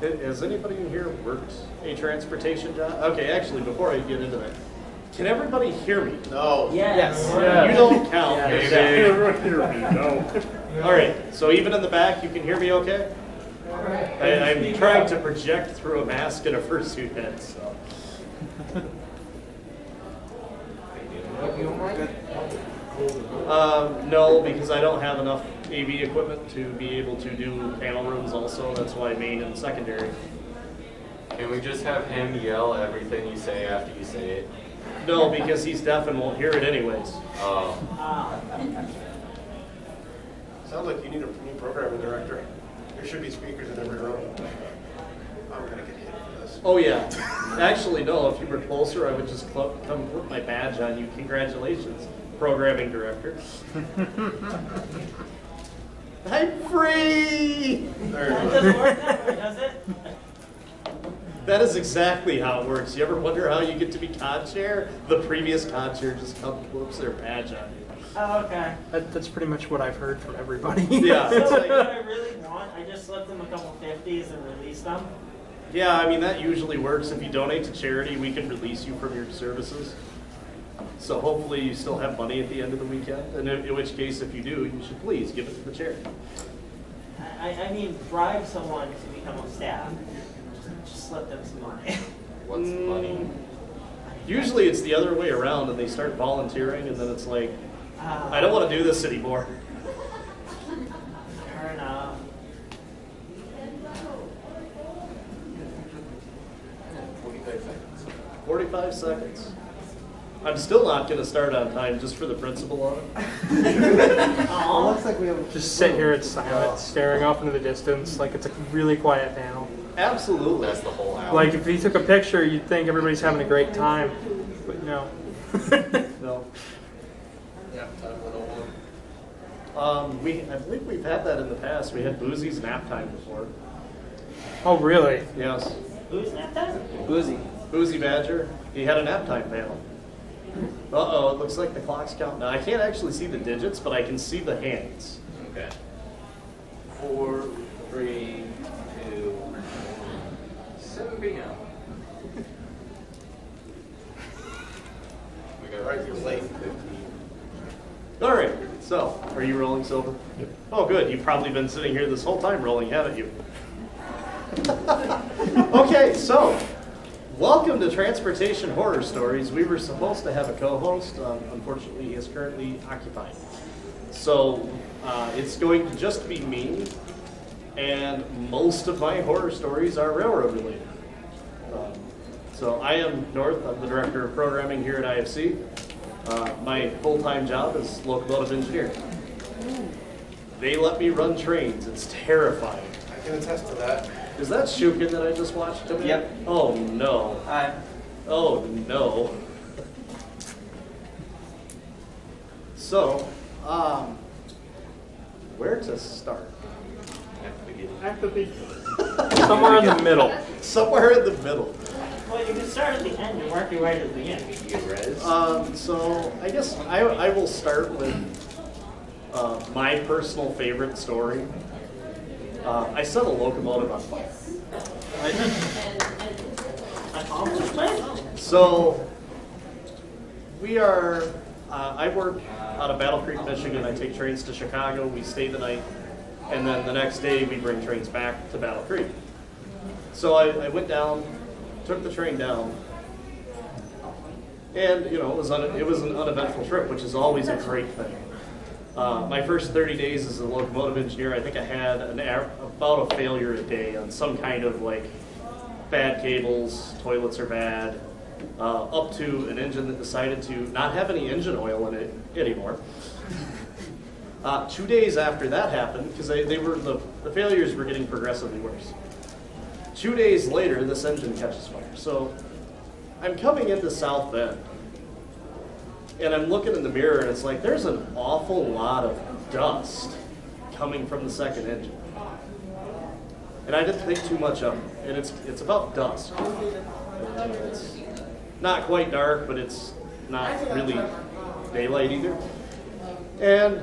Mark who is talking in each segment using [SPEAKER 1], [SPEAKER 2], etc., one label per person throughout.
[SPEAKER 1] Has anybody in here worked a transportation job? Okay, actually, before I get into that, can everybody hear me?
[SPEAKER 2] No.
[SPEAKER 3] Yes.
[SPEAKER 1] You don't count.
[SPEAKER 3] Yes.
[SPEAKER 1] Everyone hear me? No. All right. So even in the back, you can hear me okay? I'm trying to project through a mask and a fursuit head. So. No, because I don't have enough AV equipment to be able to do panel rooms also. That's why main and secondary.
[SPEAKER 4] Can we just have him yell everything you say after you say it?
[SPEAKER 1] No, because he's deaf and won't hear it anyways.
[SPEAKER 4] Oh.
[SPEAKER 2] Sounds like you need a new programming director. There should be speakers in every room. I'm going to get hit for this.
[SPEAKER 1] Oh yeah. Actually, no, if you were closer, I would just come put my badge on you. Congratulations, programming director. I'm free!
[SPEAKER 2] There
[SPEAKER 3] That
[SPEAKER 2] you
[SPEAKER 3] doesn't
[SPEAKER 2] go.
[SPEAKER 3] work that way, does it?
[SPEAKER 1] That is exactly how it works. You ever wonder how you get to be con-chair? The previous con-chair just flips their badge on you.
[SPEAKER 3] Oh, okay.
[SPEAKER 5] That's pretty much what I've heard from everybody.
[SPEAKER 1] Yeah,
[SPEAKER 3] So
[SPEAKER 1] it's
[SPEAKER 3] what
[SPEAKER 1] like,
[SPEAKER 3] I really want, I just slipped them a couple 50s and released them.
[SPEAKER 1] yeah, I mean, that usually works. If you donate to charity, we can release you from your services. So hopefully you still have money at the end of the weekend. And in which case, if you do, you should please give it to the charity.
[SPEAKER 3] I mean, bribe someone to become a staff. Just slip them some money.
[SPEAKER 4] What's the money?
[SPEAKER 1] Usually it's the other way around and they start volunteering and then it's like, I don't want to do this anymore.
[SPEAKER 3] Fair enough.
[SPEAKER 1] 45 seconds. I'm still not going to start on time just for the principle of it.
[SPEAKER 3] Aw.
[SPEAKER 2] Looks like we have
[SPEAKER 5] Just sit here in silence, staring off into the distance like it's a really quiet panel.
[SPEAKER 1] Absolutely.
[SPEAKER 4] That's the whole hour.
[SPEAKER 5] Like if you took a picture, you'd think everybody's having a great time, but no.
[SPEAKER 1] No.
[SPEAKER 2] Yeah, time 101.
[SPEAKER 1] I believe we've had that in the past. We had Boozy's nap time before.
[SPEAKER 5] Oh really?
[SPEAKER 1] Yes.
[SPEAKER 3] Who's that then?
[SPEAKER 1] Boozy Badger. He had a nap time panel. Uh-oh, it looks like the clock's counting. Now, I can't actually see the digits, but I can see the hands.
[SPEAKER 4] Okay. 4, 3, 2, 7 p.m. We got
[SPEAKER 2] Right, you're late.
[SPEAKER 4] 15.
[SPEAKER 1] All right, so, are you rolling, Silver? Yep. Oh, good. You've probably been sitting here this whole time rolling, haven't you? Okay, so, welcome to Transportation Horror Stories. We were supposed to have a co-host. Unfortunately, he is currently occupied. So, it's going to just be me, and most of my horror stories are railroad related. So, I am North. I'm the Director of Programming here at IFC. My full-time job is locomotive engineer. They let me run trains. It's terrifying.
[SPEAKER 2] I can attest to that.
[SPEAKER 1] Is that Shukin that I just watched come in?
[SPEAKER 3] Yep.
[SPEAKER 1] Oh no.
[SPEAKER 3] Hi.
[SPEAKER 1] Oh no. So, where to start?
[SPEAKER 4] At the beginning.
[SPEAKER 5] Somewhere in the middle.
[SPEAKER 1] Somewhere in the middle.
[SPEAKER 3] Well, you can start at the end and work your way to the beginning.
[SPEAKER 1] So I guess I will start with my personal favorite story. I set a locomotive on fire. So we are, I work out of Battle Creek, Michigan. I take trains to Chicago. We stay the night. And then the next day we bring trains back to Battle Creek. So I went down, took the train down. And, you know, it was an uneventful trip, which is always a great thing. My first 30 days as a locomotive engineer, I think I had about a failure a day on some kind of like bad cables, toilets are bad, up to an engine that decided to not have any engine oil in it anymore. 2 days after that happened, because the failures were getting progressively worse. 2 days later, this engine catches fire. So I'm coming into South Bend, and I'm looking in the mirror, and it's like there's an awful lot of dust coming from the second engine. And I didn't think too much of it. And it's about dusk. It's not quite dark, but it's not really daylight either. And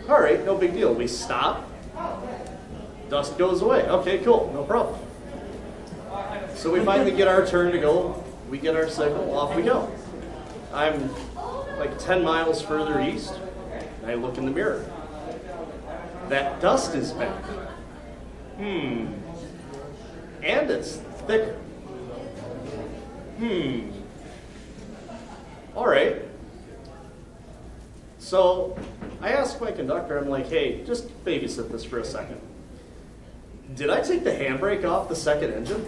[SPEAKER 1] all right, no big deal. We stop. Dust goes away. Okay, cool, no problem. So we finally get our turn to go. We get our signal, off we go. I'm like 10 miles further east, and I look in the mirror. That dust is back. And it's thicker. All right. So I asked my conductor, I'm like, hey, just babysit this for a second. Did I take the handbrake off the second engine?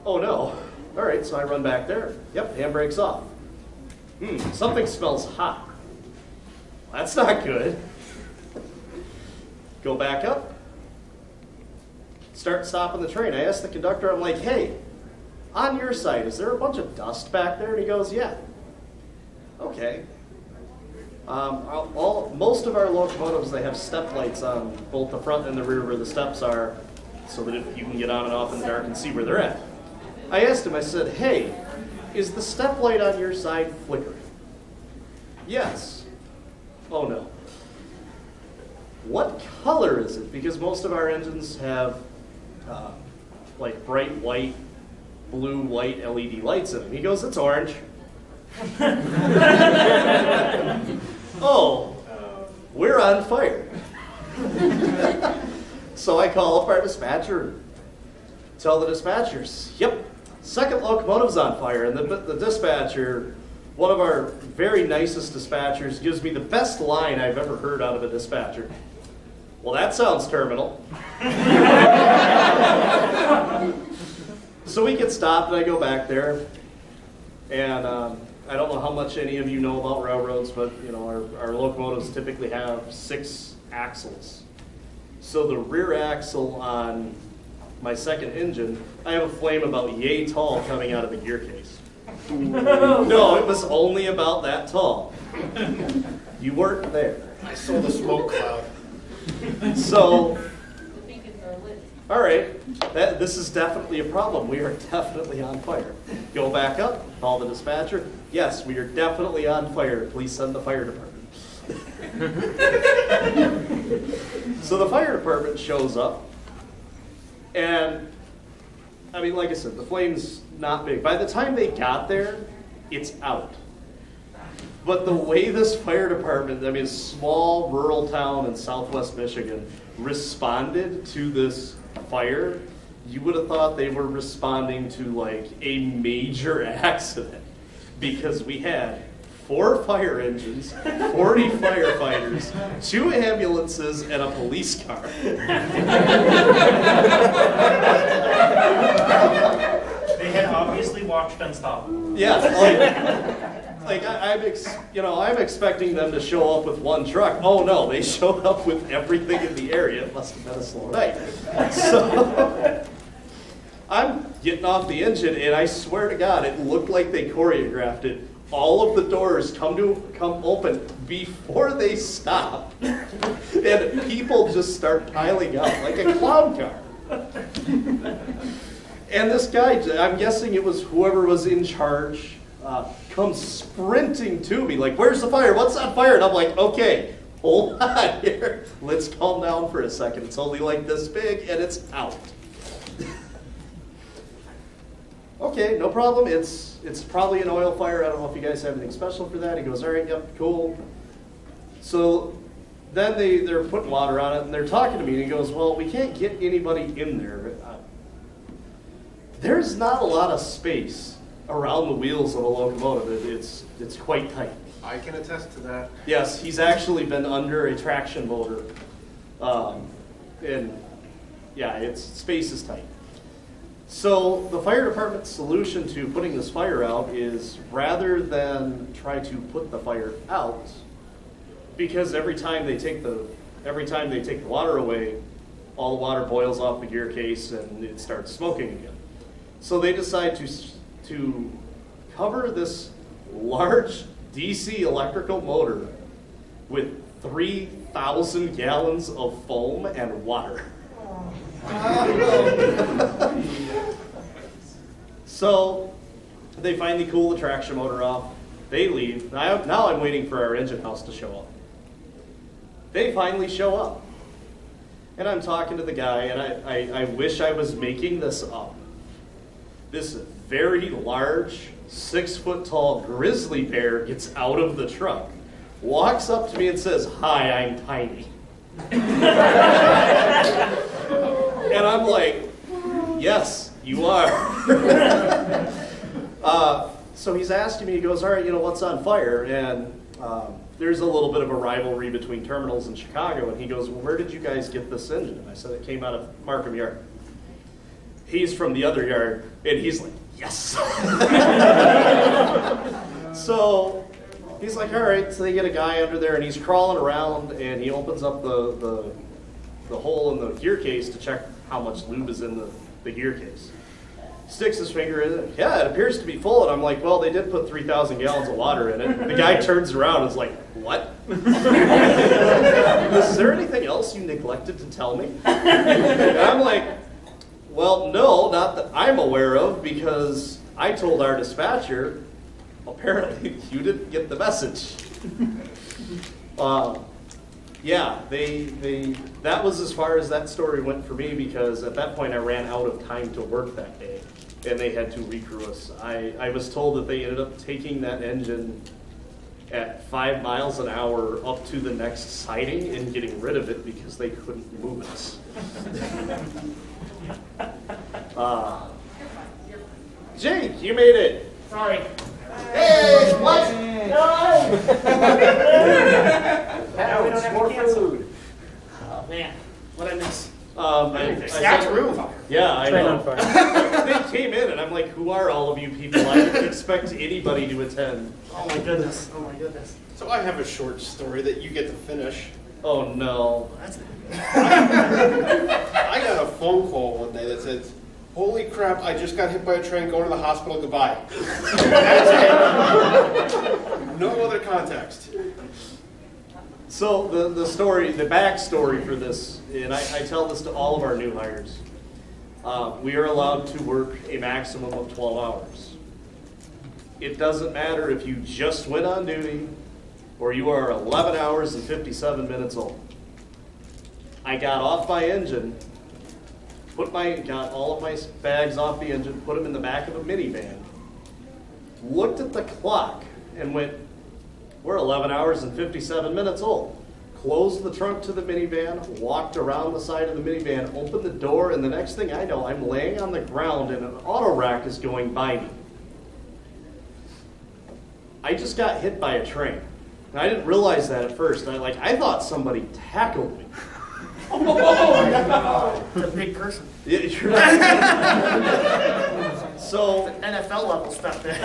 [SPEAKER 1] Oh no. All right, so I run back there. Yep, handbrake's off. Something smells hot. That's not good. Go back up. Start stopping the train. I asked the conductor, I'm like, hey, on your side, is there a bunch of dust back there? And he goes, yeah. Okay. Most of our locomotives, they have step lights on both the front and the rear where the steps are, so that if you can get on and off in the dark and see where they're at. I asked him, I said, hey, is the step light on your side flickering? Yes. Oh no. What color is it? Because most of our engines have like bright white, blue, white LED lights in them. He goes, it's orange. Oh, we're on fire. So I call up our dispatcher, tell the dispatchers, yep, second locomotive's on fire. And the dispatcher, one of our very nicest dispatchers, gives me the best line I've ever heard out of a dispatcher. Well, that sounds terminal. So we get stopped, and I go back there, and I don't know how much any of you know about railroads, but you know our locomotives typically have 6 axles. So the rear axle on my second engine, I have a flame about yay tall coming out of the gear case. No, it was only about that tall. You weren't there.
[SPEAKER 2] I saw the smoke cloud.
[SPEAKER 1] So, all right, this is definitely a problem. We are definitely on fire. Go back up, call the dispatcher. Yes, we are definitely on fire. Please send the fire department. So the fire department shows up, and I mean, like I said, the flame's not big. By the time they got there, it's out. But the way this fire department, I mean, a small rural town in southwest Michigan, responded to this fire, you would have thought they were responding to like a major accident, because we had 4 fire engines, 40 firefighters, 2 ambulances, and a police car.
[SPEAKER 6] They had obviously watched Unstoppable.
[SPEAKER 1] Yeah, I'm expecting them to show up with 1 truck. Oh no, they showed up with everything in the area. It must have been a slow night. So I'm getting off the engine, and I swear to God, it looked like they choreographed it. All of the doors come open before they stop, and people just start piling up like a clown car. And this guy, I'm guessing it was whoever was in charge, comes sprinting to me, like, where's the fire? What's on fire? And I'm like, okay, hold on here. Let's calm down for a second. It's only like this big, and it's out. Okay, no problem. It's probably an oil fire. I don't know if you guys have anything special for that. He goes, all right, yep, cool. So then they're putting water on it, and they're talking to me, and he goes, well, we can't get anybody in there. There's not a lot of space around the wheels of a locomotive. It's quite tight.
[SPEAKER 2] I can attest to that.
[SPEAKER 1] Yes, he's actually been under a traction motor. And yeah, space is tight. So the fire department's solution to putting this fire out is, rather than try to put the fire out, because every time they take the water away, all the water boils off the gear case and it starts smoking again. So they decide to cover this large DC electrical motor with 3,000 gallons of foam and water. So they finally cool the traction motor off. They leave. Now I'm waiting for our engine house to show up. They finally show up. And I'm talking to the guy, and I wish I was making this up. This very large, 6-foot-tall grizzly bear gets out of the truck, walks up to me and says, "Hi, I'm tiny." And I'm like, "Yes, you are." So he's asking me, he goes, "All right, what's on fire?" And there's a little bit of a rivalry between terminals in Chicago. And he goes, "Well, where did you guys get this engine?" And I said, "It came out of Markham Yard." He's from the other yard, and he's like, "Yes." So he's like, "All right." So they get a guy under there, and he's crawling around, and he opens up the hole in the gear case to check how much lube is in the gear case. Sticks his finger in it. "Yeah, it appears to be full." And I'm like, "Well, they did put 3,000 gallons of water in it." The guy turns around and is like, "What?" "Is there anything else you neglected to tell me?" And I'm like, "Well, no, not that I'm aware of, because I told our dispatcher, apparently you didn't get the message." Yeah, that was as far as that story went for me, because at that point I ran out of time to work that day, and they had to recrew us. I was told that they ended up taking that engine at 5 miles an hour up to the next siding and getting rid of it because they couldn't move it. Jake, you made it.
[SPEAKER 3] Sorry.
[SPEAKER 2] Hey, what?
[SPEAKER 3] No!
[SPEAKER 1] It's more food.
[SPEAKER 3] Oh, man.
[SPEAKER 2] What I miss?
[SPEAKER 1] That's
[SPEAKER 2] room.
[SPEAKER 1] Yeah, I
[SPEAKER 5] Train
[SPEAKER 1] know.
[SPEAKER 5] on fire.
[SPEAKER 1] They came in, and I'm like, "Who are all of you people? I didn't expect anybody to attend."
[SPEAKER 2] Oh my goodness. Oh my goodness. So I have a short story that you get to finish.
[SPEAKER 1] Oh no.
[SPEAKER 2] I got a phone call one day that said, "Holy crap, I just got hit by a train, going to the hospital, goodbye." That's it. No other context.
[SPEAKER 1] So the backstory for this, and I tell this to all of our new hires, we are allowed to work a maximum of 12 hours. It doesn't matter if you just went on duty or you are 11 hours and 57 minutes old. I got off my engine, got all of my bags off the engine, put them in the back of a minivan, looked at the clock and went, "We're 11 hours and 57 minutes old." Closed the trunk to the minivan, walked around the side of the minivan, opened the door, and the next thing I know, I'm laying on the ground and an auto rack is going by me. I just got hit by a train. And I didn't realize that at first. I thought somebody tackled me.
[SPEAKER 7] It's a big person.
[SPEAKER 1] Yeah, you're not. So,
[SPEAKER 7] NFL level stuff there.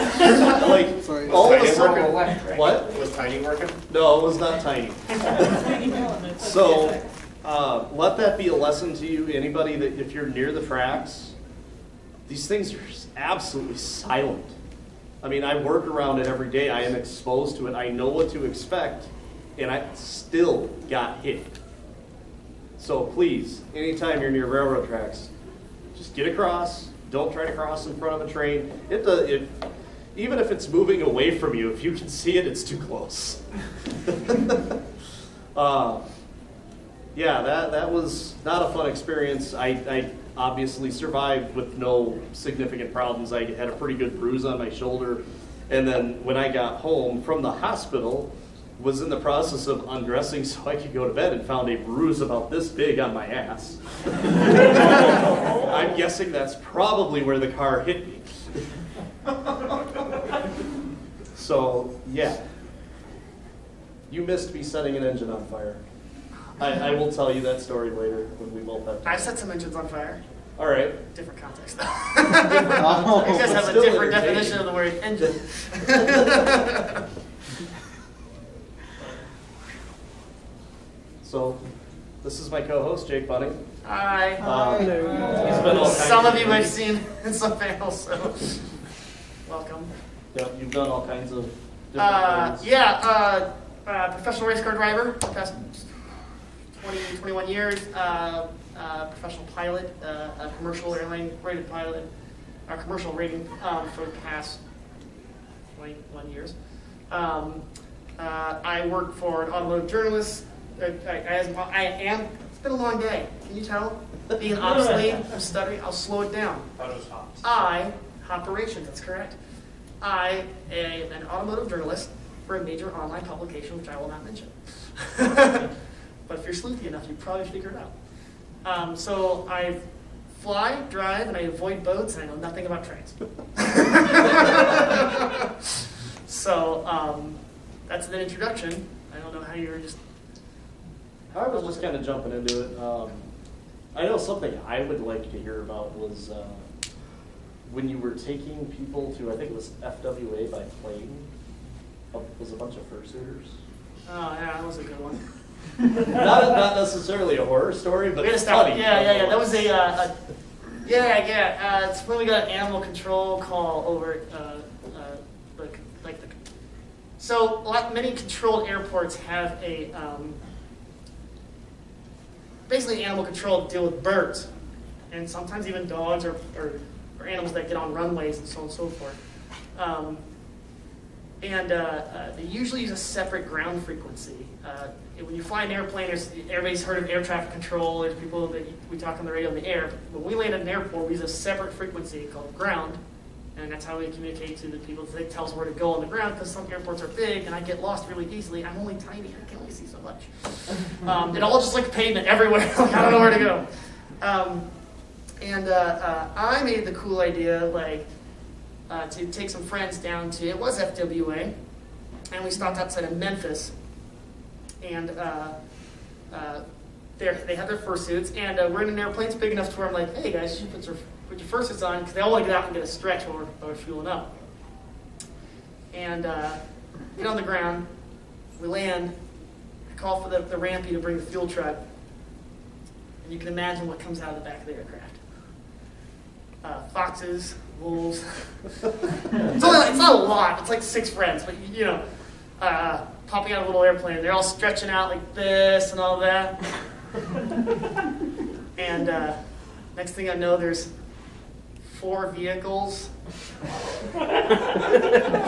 [SPEAKER 1] all of a sudden, what?
[SPEAKER 2] Was Tiny working?
[SPEAKER 1] No, it was not tiny. So, let that be a lesson to you, anybody that if you're near the tracks, these things are absolutely silent. I mean, I work around it every day. I am exposed to it. I know what to expect, and I still got hit. So please, anytime you're near railroad tracks, just get across. Don't try to cross in front of a train. Even if it's moving away from you, if you can see it, it's too close. Yeah, that was not a fun experience. I obviously survived with no significant problems. I had a pretty good bruise on my shoulder. And then when I got home from the hospital, was in the process of undressing so I could go to bed and found a bruise about this big on my ass. I'm guessing that's probably where the car hit me. So, yeah. You missed me setting an engine on fire. I will tell you that story later when we both have time.
[SPEAKER 7] I set some engines on fire.
[SPEAKER 1] All right.
[SPEAKER 7] Different context.
[SPEAKER 1] Oh,
[SPEAKER 7] You guys have a
[SPEAKER 1] still
[SPEAKER 7] different
[SPEAKER 1] entertaining.
[SPEAKER 7] definition of the word engine.
[SPEAKER 1] So, this is my co-host, Jake Bunning.
[SPEAKER 7] Hi.
[SPEAKER 1] He's been all kinds
[SPEAKER 7] Some of you I've seen in some panels, so welcome.
[SPEAKER 1] Yeah, you've done all kinds of different things.
[SPEAKER 7] Professional race car driver, past 20, 21 years. Professional pilot, a commercial airline rated pilot, a commercial rating for the past 21 years. I work for an automotive journalist. It's been a long day. Can you tell? Being obsolete, I'm stuttering, I'll slow it down.
[SPEAKER 6] Thought it was hops.
[SPEAKER 7] Operations, that's correct. I am an automotive journalist for a major online publication, which I will not mention. But if you're sleuthy enough, you probably figure it out. So I fly, drive, and I avoid boats, and I know nothing about trains. So that's an introduction. I don't know how you're just...
[SPEAKER 1] I was just kind of jumping into it. I know something I would like to hear about was when you were taking people to, I think it was FWA by plane, was a bunch of fursuiters.
[SPEAKER 7] Oh, yeah, that was a good one.
[SPEAKER 1] Not necessarily a horror story, but it's funny.
[SPEAKER 7] Yeah. That was it's when we got an animal control call over so many controlled airports have a basically animal control deal with birds, and sometimes even dogs or animals that get on runways and so on and so forth. They usually use a separate ground frequency. When you fly an airplane, everybody's heard of air traffic control. There's people that we talk on the radio in the air. When we land at an airport, we use a separate frequency called ground, and that's how we communicate to the people. They tell us where to go on the ground, because some airports are big, and I get lost really easily. I'm only tiny. I can only see so much. It all just like pavement everywhere. Like, I don't know where to go. I made the cool idea, to take some friends down to, it was FWA, and we stopped outside of Memphis, and they had their fursuits, and we're in an airplane that's big enough to where I'm like, hey guys, you should put your fursuits on, because they all want to get out and get a stretch while we're fueling up. And get on the ground, we land, I call for the rampy to bring the fuel truck, and you can imagine what comes out of the back of the aircraft. Foxes, wolves. It's not a lot. It's like 6 friends, but popping out of a little airplane. They're all stretching out like this and all that. And next thing I know, there's 4 vehicles,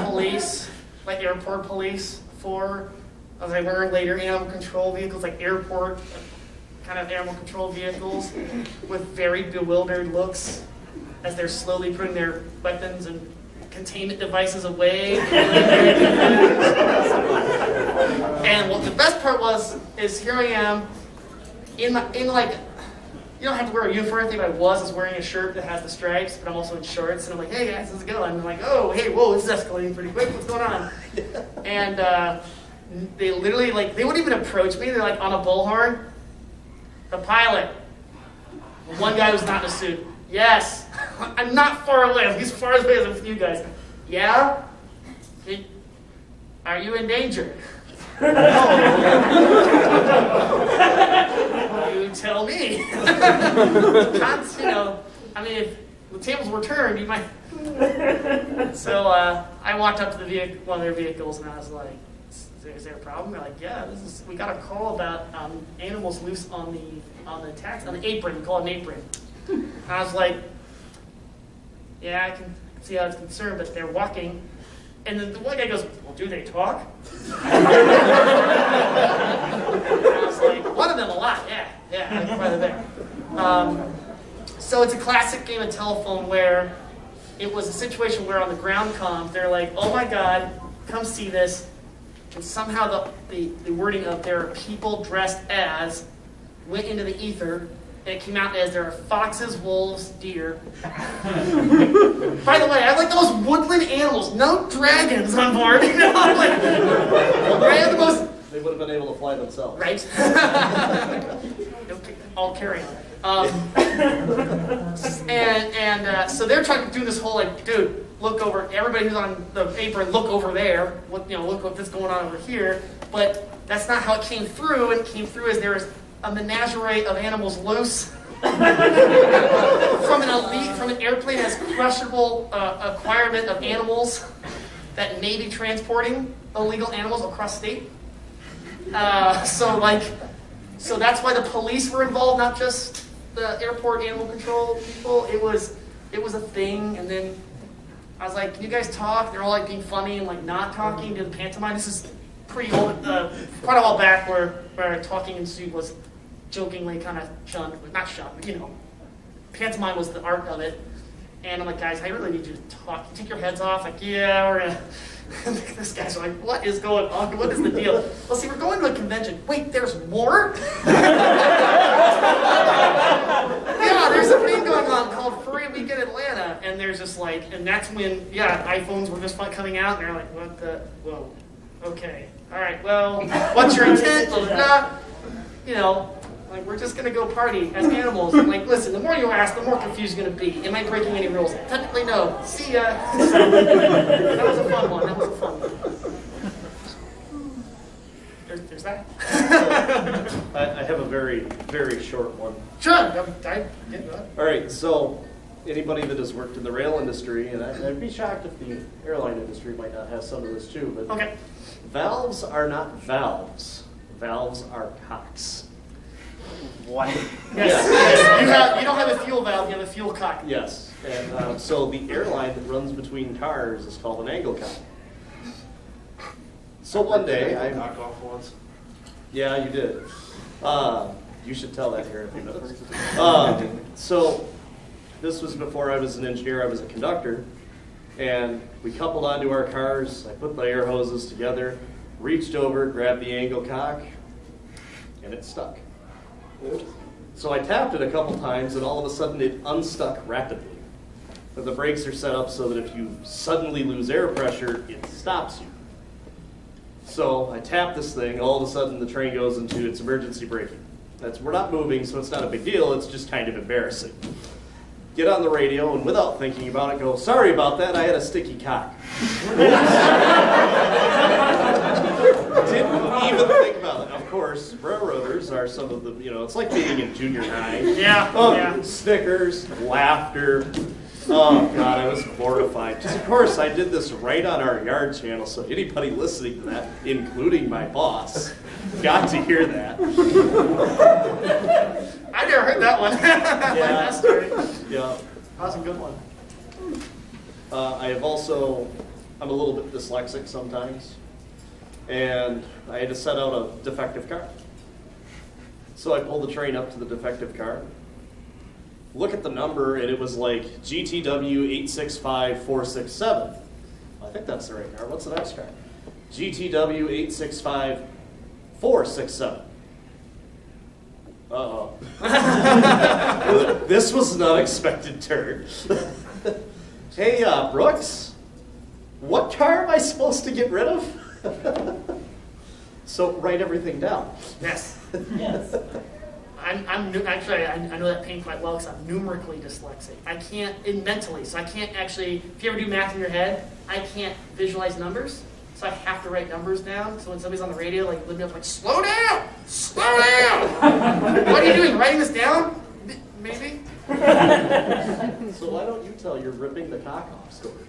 [SPEAKER 7] police, like airport police. 4, as I learned later, animal control vehicles, like airport kind of animal control vehicles, with very bewildered looks, as they're slowly putting their weapons and containment devices away. And what the best part is here I am, in like, you don't have to wear a uniform or anything, but I was wearing a shirt that has the stripes, but I'm also in shorts, and I'm like, hey guys, how's it going? And I'm like, oh, hey, whoa, this is escalating pretty quick, what's going on? And they literally, they wouldn't even approach me, they're like on a bullhorn. The pilot. One guy was not in a suit. Yes. I'm not far away. I'm as far away as I'm with you guys. Yeah? Are you in danger? You tell me. If the tables were turned, you might. So I walked up to one of their vehicles and I was like, is there a problem? They're like, yeah, we got a call about animals loose on the apron. We call it an apron. And I was like, yeah, I can see how it's concerned, but they're walking. And then the one guy goes, well, do they talk? And I was like, one of them a lot, yeah, quite a bit. So it's a classic game of telephone where it was a situation where on the ground comms, they're like, oh my God, come see this. And somehow the wording of there are people dressed as went into the ether, and it came out as there are foxes, wolves, deer. By the way, I like the most woodland animals, no dragons on board. I had the most.
[SPEAKER 1] They would have been able to fly themselves.
[SPEAKER 7] Right? I'll carry on. So they're trying to do this whole dude, look over. Everybody who's on the apron, look over there. Look what's going on over here. But that's not how it came through. It came through as there was a menagerie of animals loose from an airplane has crushable acquirement of animals that may be transporting illegal animals across state. So that's why the police were involved, not just the airport animal control people. It was a thing, and then I was like, can you guys talk? They're all being funny and not talking, do the pantomime. This is pretty old, quite a while back where talking in Sioux was jokingly kind of shunned, not shunned, but, you know, pantomime was the art of it. And I'm like, guys, I really need you to talk. Take your heads off. Like, yeah, we're gonna. This guy's like, what is going on? What is the deal? Well, see, we're going to a convention. Wait, there's more? Yeah, there's a thing going on called Furry Week in Atlanta, and there's just like, and that's when, yeah, iPhones were just coming out, and they're like, what the, whoa, okay, all right, well, what's your intent? Blah, blah, blah. You know, like, we're just gonna go party as animals. And like, listen, the more you ask, the more confused you're gonna be. Am I breaking any rules? Technically, no. See ya. That was a fun one. That was a fun one. There's that.
[SPEAKER 1] I have a very, very short one.
[SPEAKER 7] Sure. I get that.
[SPEAKER 1] All right, so anybody that has worked in the rail industry, and I'd be shocked if the airline industry might not have some of this too, but
[SPEAKER 7] Okay.
[SPEAKER 1] valves are not valves. Valves are cocks.
[SPEAKER 6] What?
[SPEAKER 7] Yes. You don't have a fuel valve. You have a fuel cock.
[SPEAKER 1] Yes, and so the airline that runs between cars is called an angle cock. So one day,
[SPEAKER 2] knock off once.
[SPEAKER 1] yeah, you did. You should tell that here in a few minutes. So this was before I was an engineer. I was a conductor, and we coupled onto our cars. I put the air hoses together, reached over, grabbed the angle cock, and it stuck. So I tapped it a couple times, and all of a sudden it unstuck rapidly. But the brakes are set up so that if you suddenly lose air pressure, it stops you. So I tap this thing, all of a sudden the train goes into its emergency braking. We're not moving, so it's not a big deal, it's just kind of embarrassing. Get on the radio, and without thinking about it, go, sorry about that, I had a sticky cock. Didn't even think about it. Of course, railroaders are some of the, it's like being in junior high.
[SPEAKER 7] Yeah. Yeah.
[SPEAKER 1] Snickers, laughter. Oh, God, I was mortified. Of course, I did this right on our yard channel, so anybody listening to that, including my boss, got to hear that.
[SPEAKER 7] I never heard that one.
[SPEAKER 1] Yeah.
[SPEAKER 7] That story.
[SPEAKER 1] Yeah.
[SPEAKER 7] That was a good one.
[SPEAKER 1] I'm a little bit dyslexic sometimes, and I had to set out a defective car. So I pulled the train up to the defective car, look at the number, and it was like GTW 865467. I think that's the right car. What's the next car? GTW 865467. Uh-oh. This was an unexpected turn. Hey, Brooks, what car am I supposed to get rid of? So write everything down.
[SPEAKER 7] Yes.
[SPEAKER 3] Yes.
[SPEAKER 7] Actually, I know that pain quite well because I'm numerically dyslexic. I can't, mentally, so I can't actually, if you ever do math in your head, I can't visualize numbers. So I have to write numbers down. So when somebody's on the radio, like, let me up, like, slow down! Slow down! What are you doing? Writing this down? Maybe?
[SPEAKER 1] So why don't you tell your ripping the cock off story?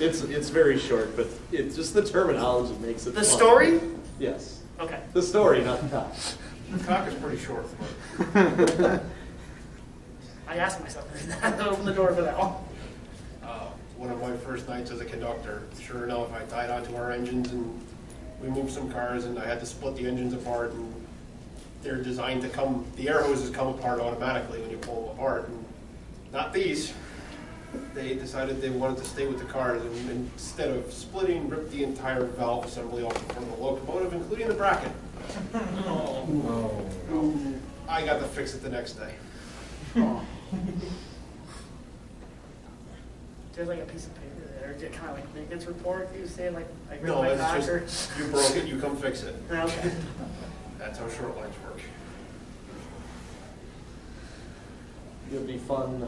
[SPEAKER 1] It's very short, but it's just the terminology makes it
[SPEAKER 7] The
[SPEAKER 1] fun.
[SPEAKER 7] story?
[SPEAKER 1] Yes.
[SPEAKER 7] Okay.
[SPEAKER 1] The story, not the cock.
[SPEAKER 2] The cock is pretty short.
[SPEAKER 7] I asked myself, open the door for that one.
[SPEAKER 2] One of my first nights as a conductor, sure enough, I tied onto our engines and we moved some cars and I had to split the engines apart, and they're designed to the air hoses come apart automatically when you pull them apart. And not these. They decided they wanted to stay with the cars, and instead of splitting, ripped the entire valve assembly off the front of the locomotive, including the bracket. I got to fix it the next day.
[SPEAKER 7] There's like a piece of paper there, kind of like maintenance report. You say like
[SPEAKER 2] No,
[SPEAKER 7] my
[SPEAKER 2] that's
[SPEAKER 7] doctor.
[SPEAKER 2] just, you broke it, you come fix it.
[SPEAKER 7] Okay.
[SPEAKER 2] That's how short lines work.
[SPEAKER 1] You have any fun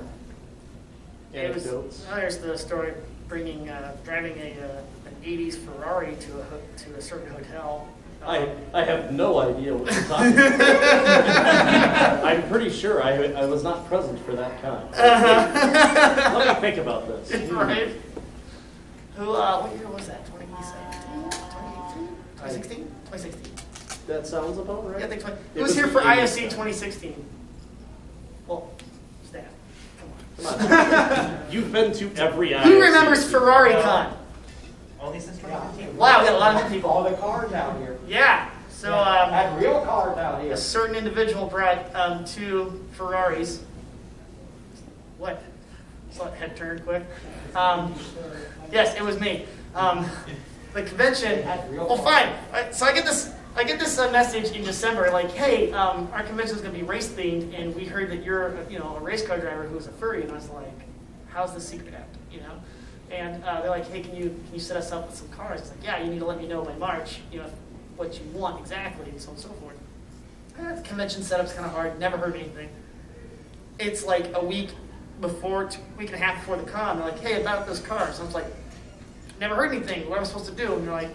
[SPEAKER 1] anecdotes?
[SPEAKER 7] There's the story of driving an '80s Ferrari to a certain hotel.
[SPEAKER 1] I have no idea what you're talking about. I'm pretty sure I was not present for that time. Let me think about this.
[SPEAKER 7] Right. What year was that? 2017? 2018? 2016? 2016.
[SPEAKER 1] That sounds about right.
[SPEAKER 7] Yeah, I think it was here for IFC 2016. Well, staff. Come on.
[SPEAKER 1] You've been to every IFC.
[SPEAKER 7] Who remembers Ferrari Con?
[SPEAKER 6] Only since 2015.
[SPEAKER 7] Wow, we got a lot of people.
[SPEAKER 8] All the cars out here.
[SPEAKER 7] Yeah. So
[SPEAKER 3] Had real cars out here.
[SPEAKER 7] a certain individual brought 2 Ferraris. What? Saw that head turn quick. Yes, it was me. The convention. Well, fine. So I get this message in December, like, hey, our convention is going to be race themed, and we heard that you're, a race car driver who's a furry, and I was like, how's the secret act, And they're like, hey, can you set us up with some cars? It's like, yeah, you need to let me know by March, what you want exactly, and so on and so forth. The convention setup's kind of hard. Never heard anything. It's like a week and a half before the con. They're like, hey, about those cars. And I was like, never heard anything. What am I supposed to do? And they're like,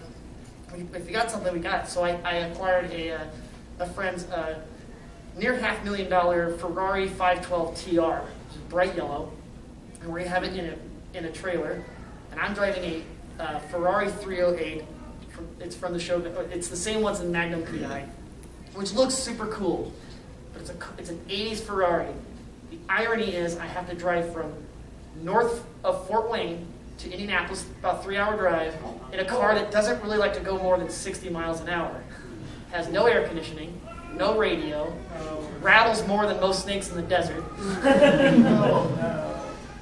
[SPEAKER 7] if you got something, we got it. So I acquired a friend's near $500,000 Ferrari 512 TR, which is bright yellow, and we're gonna have it in a trailer. And I'm driving a Ferrari 308. It's from the show. It's the same one's in Magnum PI, which looks super cool, but it's an 80s Ferrari. The irony is I have to drive from north of Fort Wayne to Indianapolis, about a 3-hour drive, in a car that doesn't really like to go more than 60 miles an hour. Has no air conditioning, no radio, rattles more than most snakes in the desert.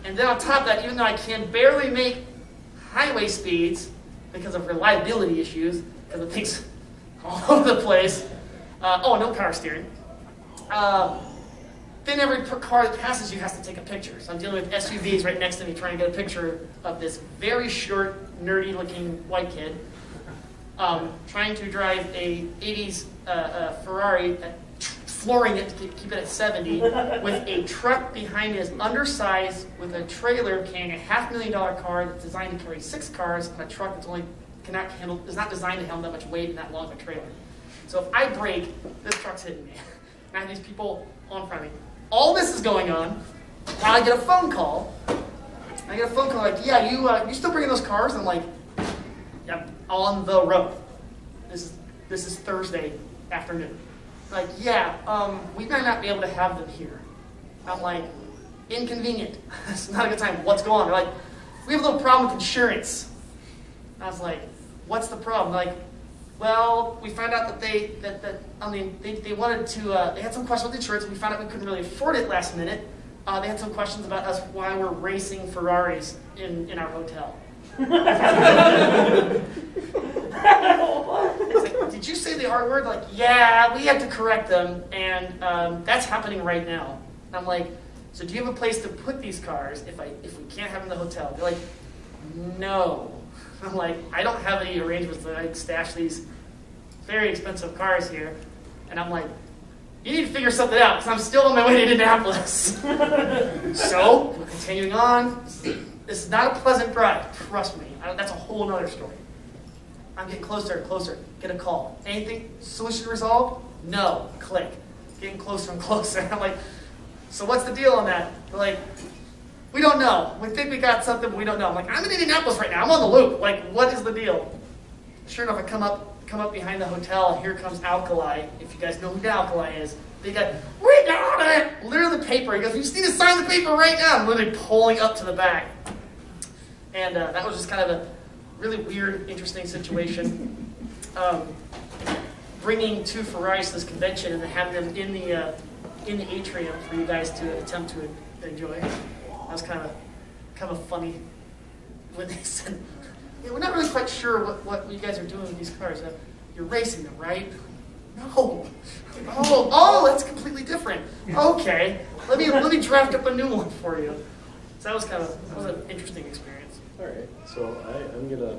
[SPEAKER 7] And then on top of that, even though I can barely make highway speeds because of reliability issues, because the thing's all over the place. No power steering. Then every car that passes you has to take a picture. So I'm dealing with SUVs right next to me trying to get a picture of this very short, nerdy-looking white kid trying to drive a 80s Ferrari, flooring it to keep it at 70, with a truck behind me that's undersized, with a trailer carrying a $500,000 car that's designed to carry 6 cars, and a truck that's is not designed to handle that much weight in that long of a trailer. So if I brake, this truck's hitting me. And I have these people on front of me. All this is going on while I get a phone call. Like, yeah, you still bringing those cars? And I'm like, yep, on the road. This is Thursday afternoon. Like, yeah, we might not be able to have them here. I'm like, inconvenient. It's not a good time. What's going on? They're like, we have a little problem with insurance. I was like, what's the problem? They're like, well, we found out that they wanted to, they had some questions with insurance, and we found out we couldn't really afford it last minute. They had some questions about us, why we're racing Ferraris in our hotel. It's like, did you say the R word? Like, yeah, we had to correct them, and that's happening right now. And I'm like, so do you have a place to put these cars if we can't have them in the hotel? They're like, no. I'm like, I don't have any arrangements that I can stash these very expensive cars here. And I'm like, you need to figure something out, because I'm still on my way to Indianapolis. So, we're continuing on. This is not a pleasant drive, trust me. That's a whole other story. I'm getting closer and closer. Get a call. Anything? Solution resolved? No. Click. Getting closer and closer. I'm like, so what's the deal on that? They're like, we don't know. We think we got something, but we don't know. I'm like, I'm in Indianapolis right now. I'm on the loop. Like, what is the deal? Sure enough, I come up behind the hotel, and here comes Alkali. If you guys know who Alkali is, they got, we got it! Literally the paper. He goes, you just need to sign the paper right now. I'm literally pulling up to the back. And that was just kind of a really weird, interesting situation. Bringing 2 Ferraris to this convention and then having them in the atrium for you guys to attempt to enjoy. That was kind of funny when they said, yeah, we're not really quite sure what you guys are doing with these cars. You're racing them, right? No. Oh, that's completely different. Okay, let me draft up a new one for you. So that was an interesting experience.
[SPEAKER 1] All right, so I'm gonna.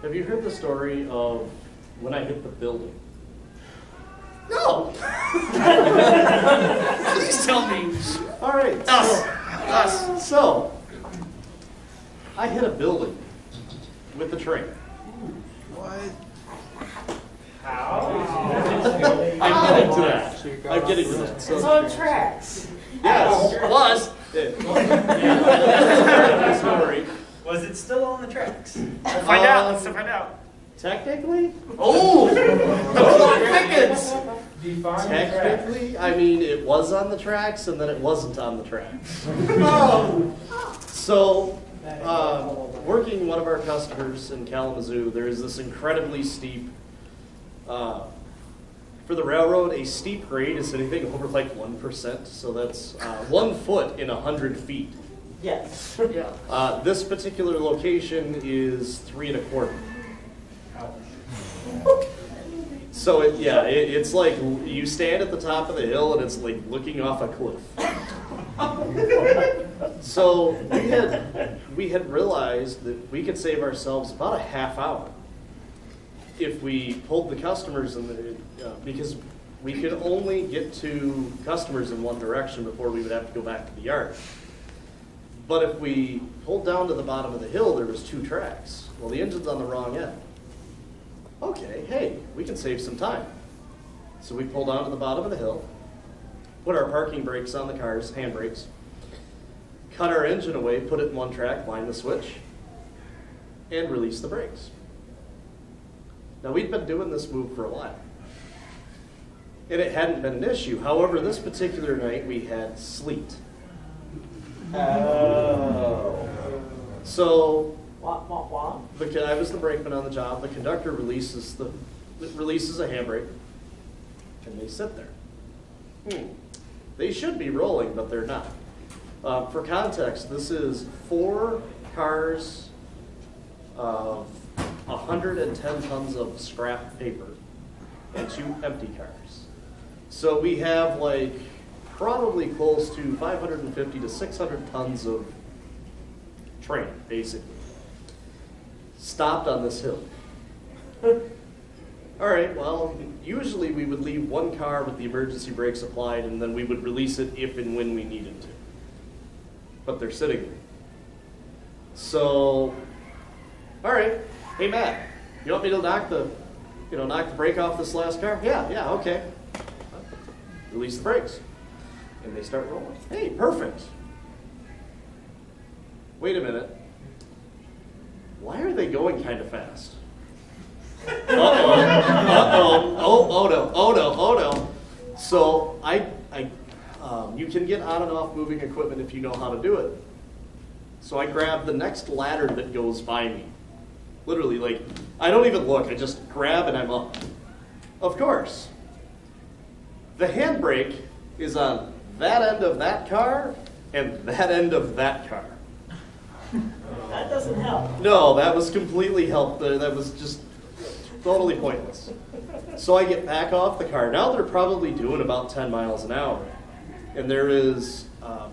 [SPEAKER 1] Have you heard the story of when I hit the building?
[SPEAKER 7] No. Please tell me.
[SPEAKER 1] All right.
[SPEAKER 7] Us.
[SPEAKER 1] So I hit a building with the train. I'm getting to that. I'm getting to that.
[SPEAKER 3] It's on tracks.
[SPEAKER 1] Yes.
[SPEAKER 7] It was.
[SPEAKER 1] Story.
[SPEAKER 6] Was it still on the tracks?
[SPEAKER 7] We'll find out. Let's find out.
[SPEAKER 1] Technically?
[SPEAKER 7] Oh!
[SPEAKER 1] Technically, I mean, it was on the tracks, and then it wasn't on the tracks. So, working one of our customers in Kalamazoo, there is this incredibly steep For the railroad, a steep grade is anything over like 1%, so that's 1 foot in 100 feet.
[SPEAKER 3] Yes.
[SPEAKER 7] Yeah.
[SPEAKER 1] This particular location is 3 1/4. So it's like you stand at the top of the hill and it's like looking off a cliff. So we had realized that we could save ourselves about a half hour if we pulled the customers in because we could only get to customers in one direction before we would have to go back to the yard. But if we pulled down to the bottom of the hill, there was 2 tracks. Well, the engine's on the wrong end. Okay, hey, we can save some time. So we pull down to the bottom of the hill, put our parking brakes on the cars, hand brakes, cut our engine away, put it in one track, wind the switch, and release the brakes. Now, we'd been doing this move for a while, and it hadn't been an issue. However, this particular night, we had sleet.
[SPEAKER 3] Oh.
[SPEAKER 1] So
[SPEAKER 3] Wah, wah, wah.
[SPEAKER 1] I was the brakeman on the job. The conductor releases a handbrake, and they sit there. They should be rolling, but they're not. For context, this is 4 cars of 110 tons of scrap paper and 2 empty cars. So we have like probably close to 550 to 600 tons of train, basically, stopped on this hill. All right, well, usually we would leave 1 car with the emergency brakes applied, and then we would release it if and when we needed to. But they're sitting there. So, all right, hey Matt, you want me to knock the brake off this last car? Yeah, okay. Release the brakes. And they start rolling. Hey, perfect. Wait a minute. Why are they going kind of fast? Oh no. So you can get on and off moving equipment if you know how to do it. So I grab the next ladder that goes by me. Literally, like, I don't even look, I just grab and I'm up. Of course. The handbrake is on that end of that car and that end of that car.
[SPEAKER 3] That doesn't help.
[SPEAKER 1] No, that was completely helpful. That was just totally pointless. So I get back off the car. Now they're probably doing about 10 miles an hour. And there is,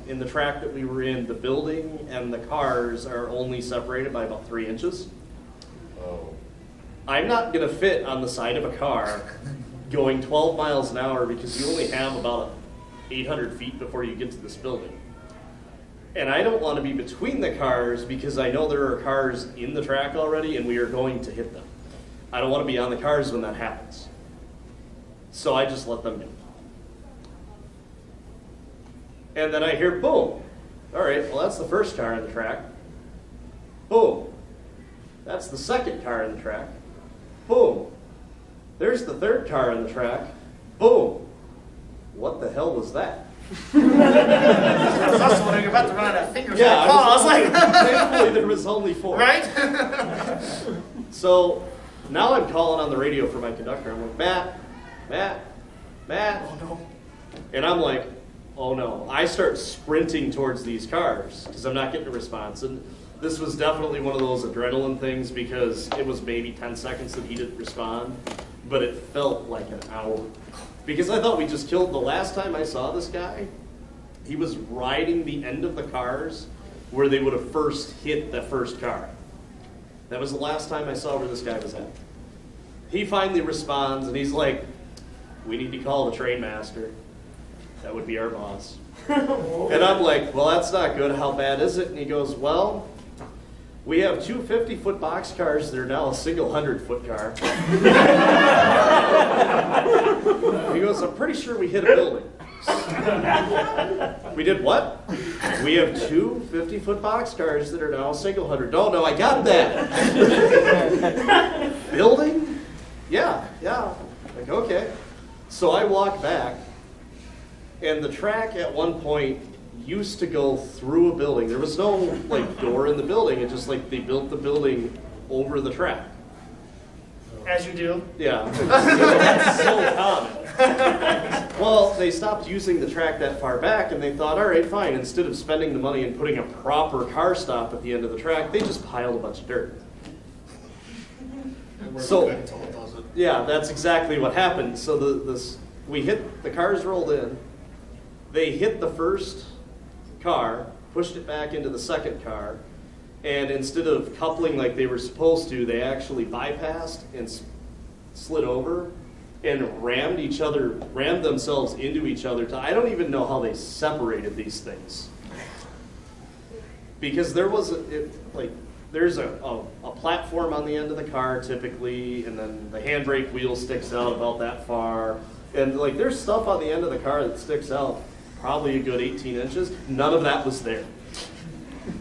[SPEAKER 1] in the track that we were in, the building and the cars are only separated by about 3 inches.
[SPEAKER 4] Oh.
[SPEAKER 1] I'm not going to fit on the side of a car going 12 miles an hour because you only have about 800 feet before you get to this building. And I don't want to be between the cars because I know there are cars in the track already and we are going to hit them. I don't want to be on the cars when that happens. So I just let them go. And then I hear boom. All right, well, that's the first car in the track. Boom. That's the second car in the track. Boom. There's the third car in the track. Boom. What the hell was that?
[SPEAKER 7] I was also when you're about to run out of fingers.
[SPEAKER 1] Yeah,
[SPEAKER 7] I was like,
[SPEAKER 1] thankfully there was only 4.
[SPEAKER 7] right?
[SPEAKER 1] So now I'm calling on the radio for my conductor. I'm like, Matt.
[SPEAKER 7] Oh no.
[SPEAKER 1] And I'm like, oh no. I start sprinting towards these cars because I'm not getting a response. And this was definitely one of those adrenaline things because it was maybe 10 seconds that he didn't respond, but it felt like an hour. Because I thought we just killed, the last time I saw this guy, he was riding the end of the cars where they would have first hit the first car. That was the last time I saw where this guy was at. He finally responds and he's like, we need to call the train master. That would be our boss. And I'm like, well, that's not good. How bad is it? And he goes, well, we have 2 50-foot box cars that are now a single 100-foot car. He goes, I'm pretty sure we hit a building. We did what? We have 2 50-foot box cars that are now a single 100. No, I got that. Building? Yeah. Like, okay. So I walk back, and the track at one point used to go through a building. There was no like door in the building. It just like they built the building over the track.
[SPEAKER 7] As you do.
[SPEAKER 1] Yeah, that's so common. Well, they stopped using the track that far back, and they thought, all right, fine. Instead of spending the money and putting a proper car stop at the end of the track, they just piled a bunch of dirt. So, yeah, that's exactly what happened. So the cars rolled in. They hit the first car, pushed it back into the second car, and instead of coupling like they were supposed to, they actually bypassed and slid over and rammed themselves into each other. I don't even know how they separated these things. Because there's a platform on the end of the car typically, and then the handbrake wheel sticks out about that far. And like there's stuff on the end of the car that sticks out probably a good 18 inches. None of that was there.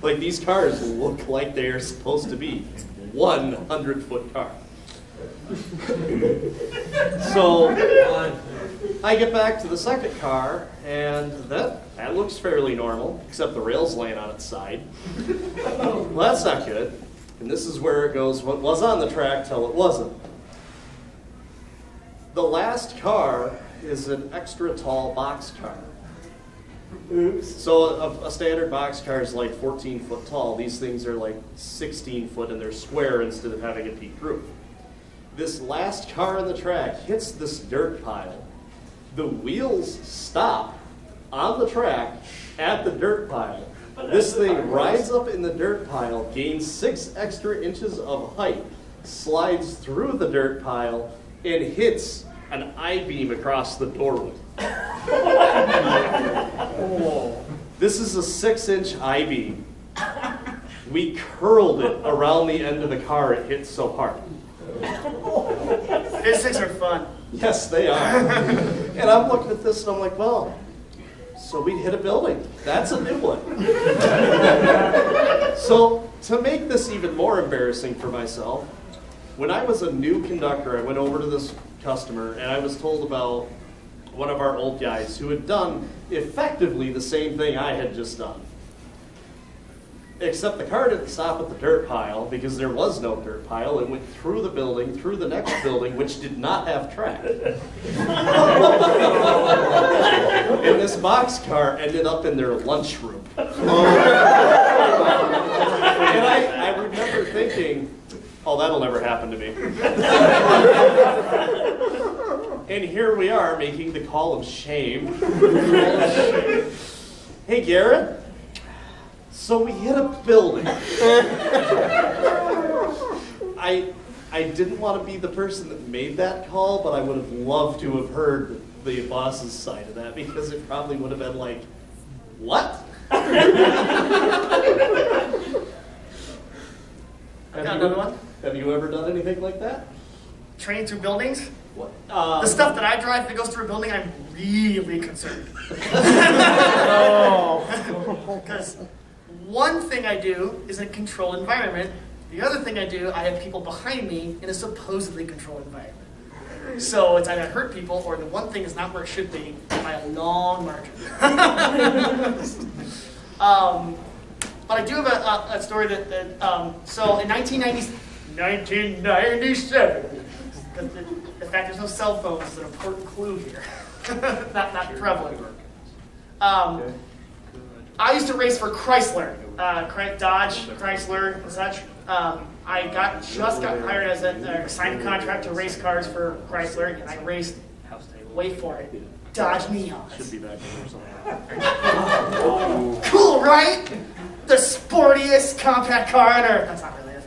[SPEAKER 1] Like these cars look like they're supposed to be 100-foot car. So I get back to the second car, and that looks fairly normal, except the rail's laying on its side. Well, that's not good. And this is where it goes, what was on the track till it wasn't. The last car is an extra tall box car. So a standard box car is like 14 foot tall. These things are like 16 foot and they're square instead of having a peaked roof. This last car on the track hits this dirt pile. The wheels stop on the track at the dirt pile. This thing rides up in the dirt pile, gains 6 extra inches of height, slides through the dirt pile, and hits an I-beam across the doorway. This is a 6-inch I-beam. We curled it around the end of the car. It hit so hard.
[SPEAKER 7] Physics are fun.
[SPEAKER 1] Yes, they are. And I'm looking at this and I'm like, well, so we hit a building. That's a new one. So to make this even more embarrassing for myself, when I was a new conductor, I went over to this customer and I was told about one of our old guys who had done effectively the same thing I had just done. Except the car didn't stop at the dirt pile because there was no dirt pile. It went through the building, through the next building, which did not have track. And this box car ended up in their lunchroom. And I remember thinking, oh, that'll never happen to me. And here we are making the call of shame. Hey, Garrett. So we hit a building. I didn't want to be the person that made that call, but I would have loved to have heard the boss's side of that because it probably would have been like, what?
[SPEAKER 7] I got another one.
[SPEAKER 1] Have you ever done anything like that?
[SPEAKER 7] Train through buildings.
[SPEAKER 1] What?
[SPEAKER 7] The stuff that I drive that goes through a building, I'm really concerned. Because one thing I do is in a controlled environment. The other thing I do, I have people behind me in a supposedly controlled environment. So it's either hurt people or the one thing is not where it should be by a long margin. But I do have a story so in 1997, because the fact there's no cell phones is an important clue here. not prevalent. I used to race for Chrysler, Dodge, Chrysler, and such. I just got hired as signed a contract to race cars for Chrysler, and I raced, wait for it, Dodge Neons.
[SPEAKER 1] Should be back there somewhere.
[SPEAKER 7] Cool, right? The sportiest compact car on earth. That's not really it.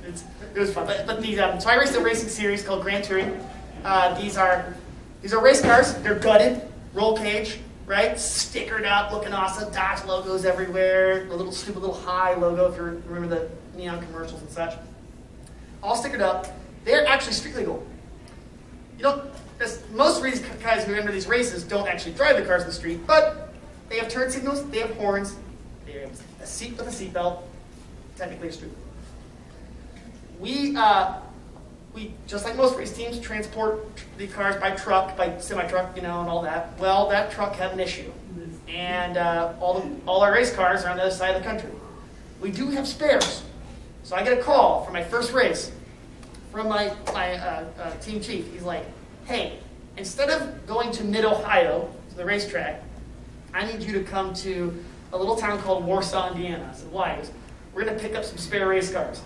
[SPEAKER 7] It was fun. But so I raced a racing series called Grand Touring. These are race cars. They're gutted, roll cage, right? Stickered up, looking awesome. Dodge logos everywhere. The little stupid little high logo, if you remember the neon commercials and such. All stickered up. They're actually street legal. You don't. Most of these guys who enter these races don't actually drive the cars in the street, but they have turn signals, they have horns, they have a seat with a seatbelt. Technically a street. We just like most race teams transport the cars by truck, by semi-truck, and all that. Well, that truck had an issue, and all our race cars are on the other side of the country. We do have spares, so I get a call for my first race. from my team chief. He's like, hey, instead of going to Mid-Ohio, to the racetrack, I need you to come to a little town called Warsaw, Indiana. I said, why? He goes, we're going to pick up some spare race cars.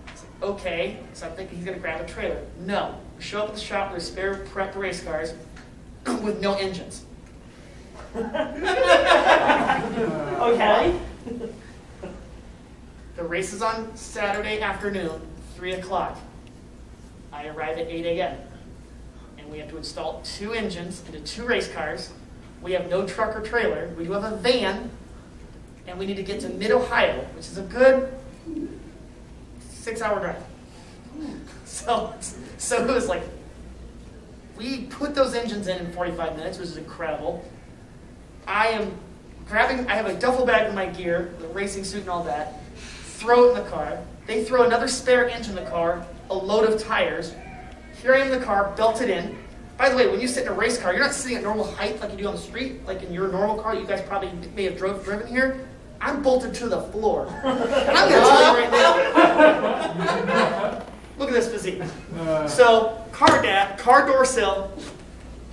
[SPEAKER 7] I said, okay. So I'm thinking he's going to grab a trailer. No. We show up at the shop, there's spare prep race cars with no engines.
[SPEAKER 3] Okay.
[SPEAKER 7] The race is on Saturday afternoon, 3 o'clock. I arrive at 8 a.m. And we have to install 2 engines into 2 race cars. We have no truck or trailer. We do have a van. And we need to get to Mid-Ohio, which is a good 6-hour drive. So it was like, we put those engines in 45 minutes, which is incredible. I have a duffel bag with my gear, the racing suit and all that, throw it in the car. They throw another spare engine in the car, a load of tires. Here I am in the car, belted in. By the way, when you sit in a race car, you're not sitting at normal height like you do on the street, like in your normal car. You guys probably may have driven here. I'm bolted to the floor. And I'm going to tell you right now. Look at this physique. So, car door sill.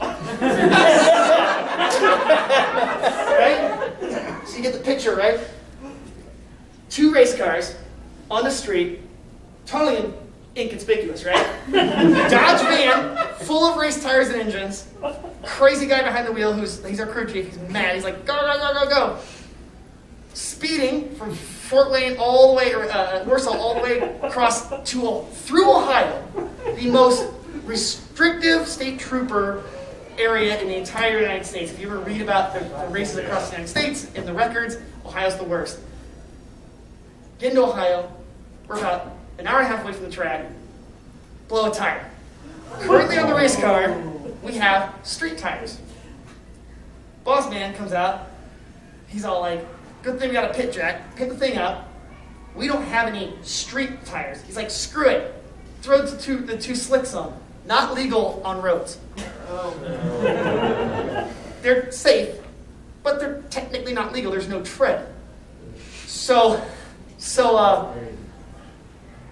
[SPEAKER 7] Right? So you get the picture, right? 2 race cars on the street, totally inconspicuous, right? Dodge van, full of race tires and engines. Crazy guy behind the wheel he's our crew chief. He's mad. He's like, go, go, go, go, go. Speeding from Fort Wayne all the way, or Warsaw all the way across through Ohio, the most restrictive state trooper area in the entire United States. If you ever read about the races across the United States, in the records, Ohio's the worst. Get into Ohio, we're about an hour and a half away from the track, blow a tire. Currently on the race car, we have street tires. Boss man comes out, he's all like, good thing we got a pit jack, pick the thing up. We don't have any street tires. He's like, screw it. Throw the two slicks on. Not legal on roads. They're safe, but they're technically not legal. There's no tread. So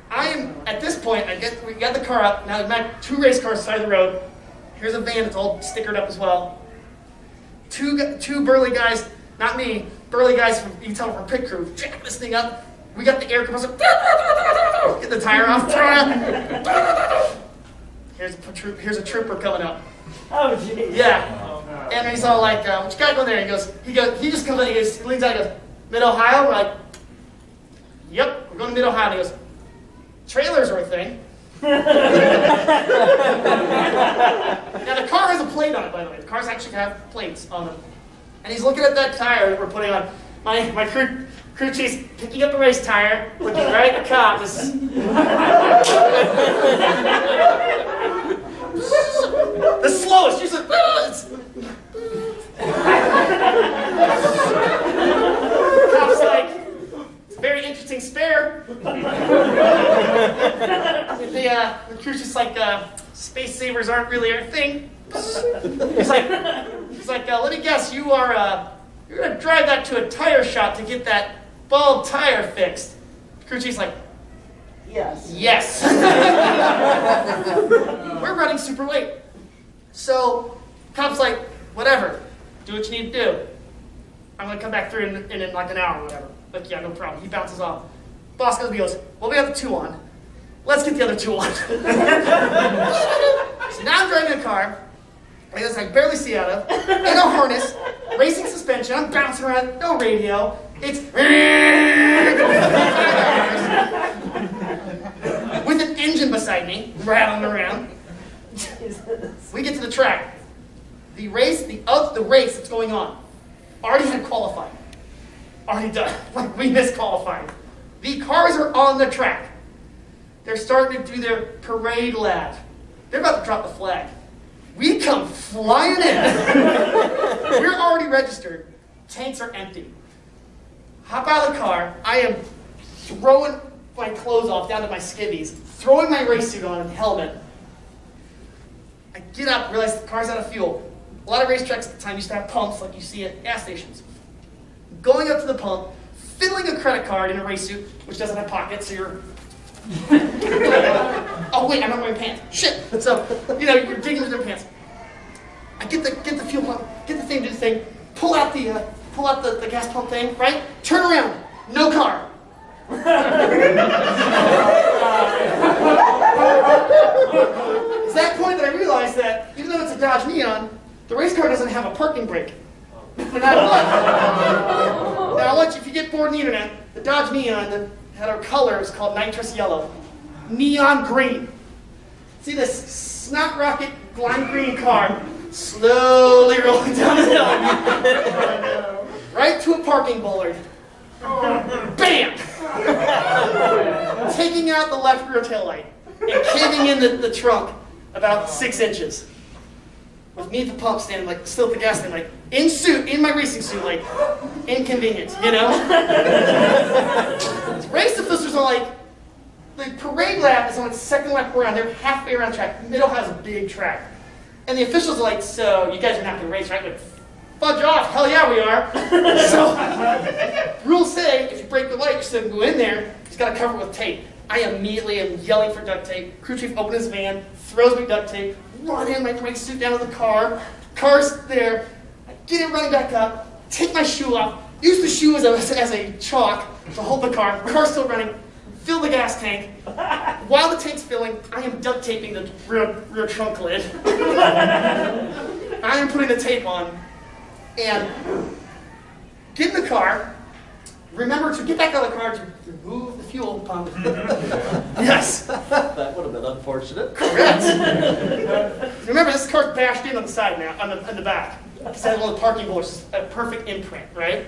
[SPEAKER 7] I am, at this point, we got the car up. Now we've got 2 race cars side of the road. Here's a van that's all stickered up as well. Two burly guys, not me, burly guys from, you can tell from pit crew, jack this thing up. We got the air compressor, get the tire off, here's a trooper coming up.
[SPEAKER 3] Oh, geez.
[SPEAKER 7] Yeah. And he's all like, what you got going there? He just comes in, he leans out, he goes, Mid-Ohio? We're like, yep, we're going to Mid-Ohio. And he goes, trailers are a thing. Now the car has a plate on it, by the way. The cars actually have plates on them. And he's looking at that tire that we're putting on. My crew chief's picking up the race tire, looking right at the cop. The slowest. She's like, cop's like, it's a very interesting spare. The crew's just like, space savers aren't really our thing. He's like, let me guess, you're gonna drive that to a tire shop to get that bald tire fixed. The crew chief's like,
[SPEAKER 3] Yes.
[SPEAKER 7] yes. We're running super late. So, cop's like, whatever, do what you need to do. I'm gonna come back through in like an hour or whatever. Like, yeah, no problem. He bounces off. Boss goes, he goes, well, we have the 2 on. Let's get the other 2 on. So now I'm driving a car, I barely see out of, in a harness, racing suspension, I'm bouncing around, no radio. It's with an engine beside me, rattling around. We get to the track. The race that's going on, already had qualified. Already done. Like, we misqualified. The cars are on the track. They're starting to do their parade lap. They're about to drop the flag. We come flying in. We're already registered. Tanks are empty. Hop out of the car. I am throwing my clothes off down to my skivvies, throwing my race suit on and helmet. I get up, realize the car's out of fuel. A lot of racetracks at the time used to have pumps like you see at gas stations. Going up to the pump, fiddling a credit card in a race suit, which doesn't have pockets, so you're Oh wait, I'm not wearing pants. Shit. So, you're digging into their pants. I get the fuel pump, get the thing, do the thing, pull out the gas pump thing, right? Turn around, no car. It's that point that I realized that even though it's a Dodge Neon, the race car doesn't have a parking brake. Now, if you get bored on the internet, the Dodge Neon that had our color was called nitrous yellow, neon green. See this snot rocket lime green car slowly rolling down the hill, right to a parking bollard. Bam! Taking out the left rear taillight and caving in the trunk about 6 inches. With me at the pump standing, still at the gas station, in my racing suit, inconvenient, Race officials are the parade lap is on its second lap around. They're halfway around the track. Middle has a big track. And the officials are like, so you guys are not going to race, right? Fudge off. Hell yeah, we are. So, rules say if you break the light, you still go in there. He's got to cover it with tape. I immediately am yelling for duct tape. Crew chief opens his van, throws me duct tape, run in my race suit down to the car. Car's there. I get it running back up, take my shoe off, use the shoe as a chalk to hold the car. Car's still running. Fill the gas tank. While the tank's filling, I am duct taping the rear trunk lid. I am putting the tape on. And get in the car. Remember to get back out of the car to remove the fuel pump. Yes.
[SPEAKER 1] That would have been unfortunate.
[SPEAKER 7] Correct. Remember, this car's bashed in on the side now, on the back. Because it has one of the parking boards, a perfect imprint, right?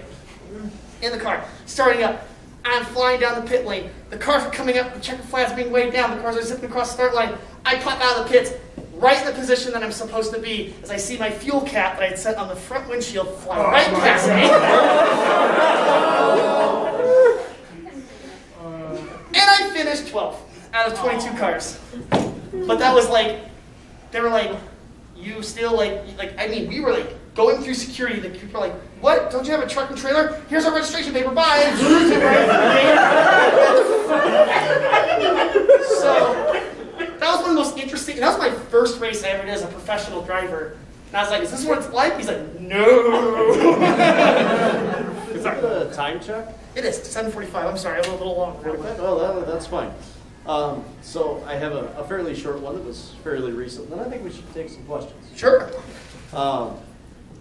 [SPEAKER 7] In the car, starting up. I'm flying down the pit lane. The cars are coming up. The checker flags being waved down. The cars are zipping across the start line. I pop out of the pits, right in the position that I'm supposed to be, as I see my fuel cap that I had set on the front windshield fly right past me. And I finished 12th out of 22 cars. But that was they were like, you still I mean, we were going through security. The people were like, what? Don't you have a truck and trailer? Here's our registration paper. Bye. So that was one of the most interesting. That was my first race I ever did as a professional driver. And I was like, is this what it's like? He's like, no.
[SPEAKER 1] Is that a time check?
[SPEAKER 7] It is 7:45. I'm sorry, I'm a little long.
[SPEAKER 1] Oh, that's fine. So I have a fairly short one that was fairly recent. Then I think we should take some questions.
[SPEAKER 7] Sure.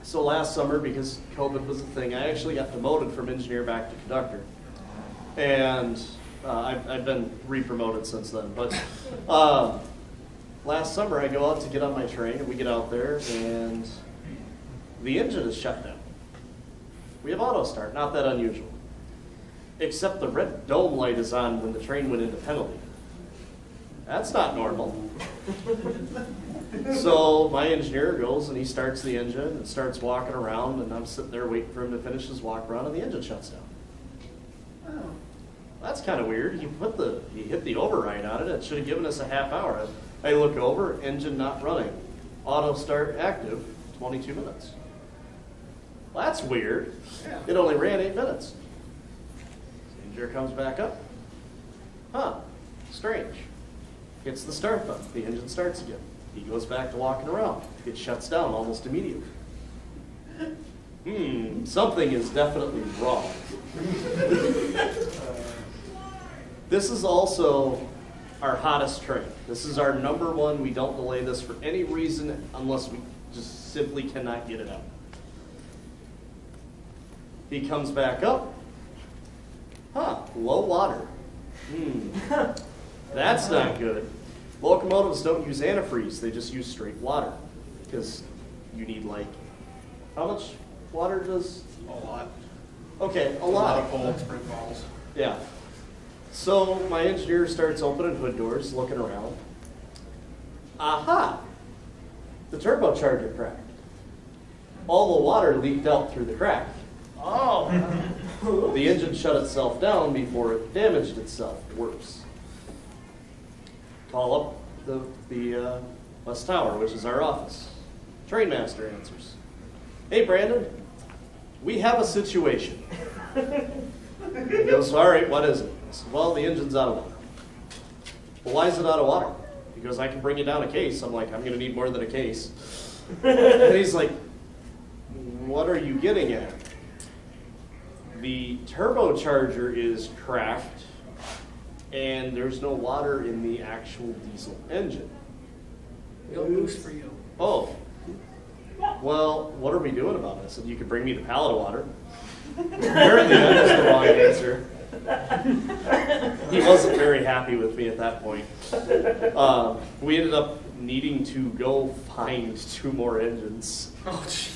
[SPEAKER 1] So last summer, because COVID was a thing, I actually got demoted from engineer back to conductor. And I've been re-promoted since then. But last summer, I go out to get on my train, and we get out there, and the engine is shut down. We have auto start, not that unusual. Except the red dome light is on when the train went into penalty. That's not normal. So my engineer goes and he starts the engine and starts walking around, and I'm sitting there waiting for him to finish his walk around, and the engine shuts down. Oh, that's kind of weird. He hit the override on it. It should have given us a half hour. I look over, engine not running. Auto start active, 22 minutes. Well, that's weird. Yeah. It only ran 8 minutes. The engineer comes back up. Huh, strange. Hits the start button. The engine starts again. He goes back to walking around. It shuts down almost immediately. Something is definitely wrong. This is also our hottest train. This is our number one. We don't delay this for any reason unless we just simply cannot get it out. He comes back up. Huh, low water. That's not good. Locomotives don't use antifreeze, they just use straight water. Because you need how much water does?
[SPEAKER 2] A lot.
[SPEAKER 1] Okay, a lot.
[SPEAKER 2] A lot of cold spring balls.
[SPEAKER 1] Yeah. So my engineer starts opening hood doors, looking around. Aha! The turbocharger cracked. All the water leaked out through the crack.
[SPEAKER 7] Oh.
[SPEAKER 1] The engine shut itself down before it damaged itself. Worse. Call up the West Tower, which is our office. Trainmaster answers. Hey, Brandon, we have a situation. He goes, all right, what is it? I said, well, the engine's out of water. well, why is it out of water? He goes, I can bring you down a case. I'm like, I'm going to need more than a case. And he's like, what are you getting at? The turbocharger is cracked, and there's no water in the actual diesel engine.
[SPEAKER 7] No news for you.
[SPEAKER 1] Oh, well, what are we doing about this? And you could bring me the pallet of water. Apparently that was the wrong answer. He wasn't very happy with me at that point. We ended up needing to go find 2 more engines.
[SPEAKER 7] Oh, jeez.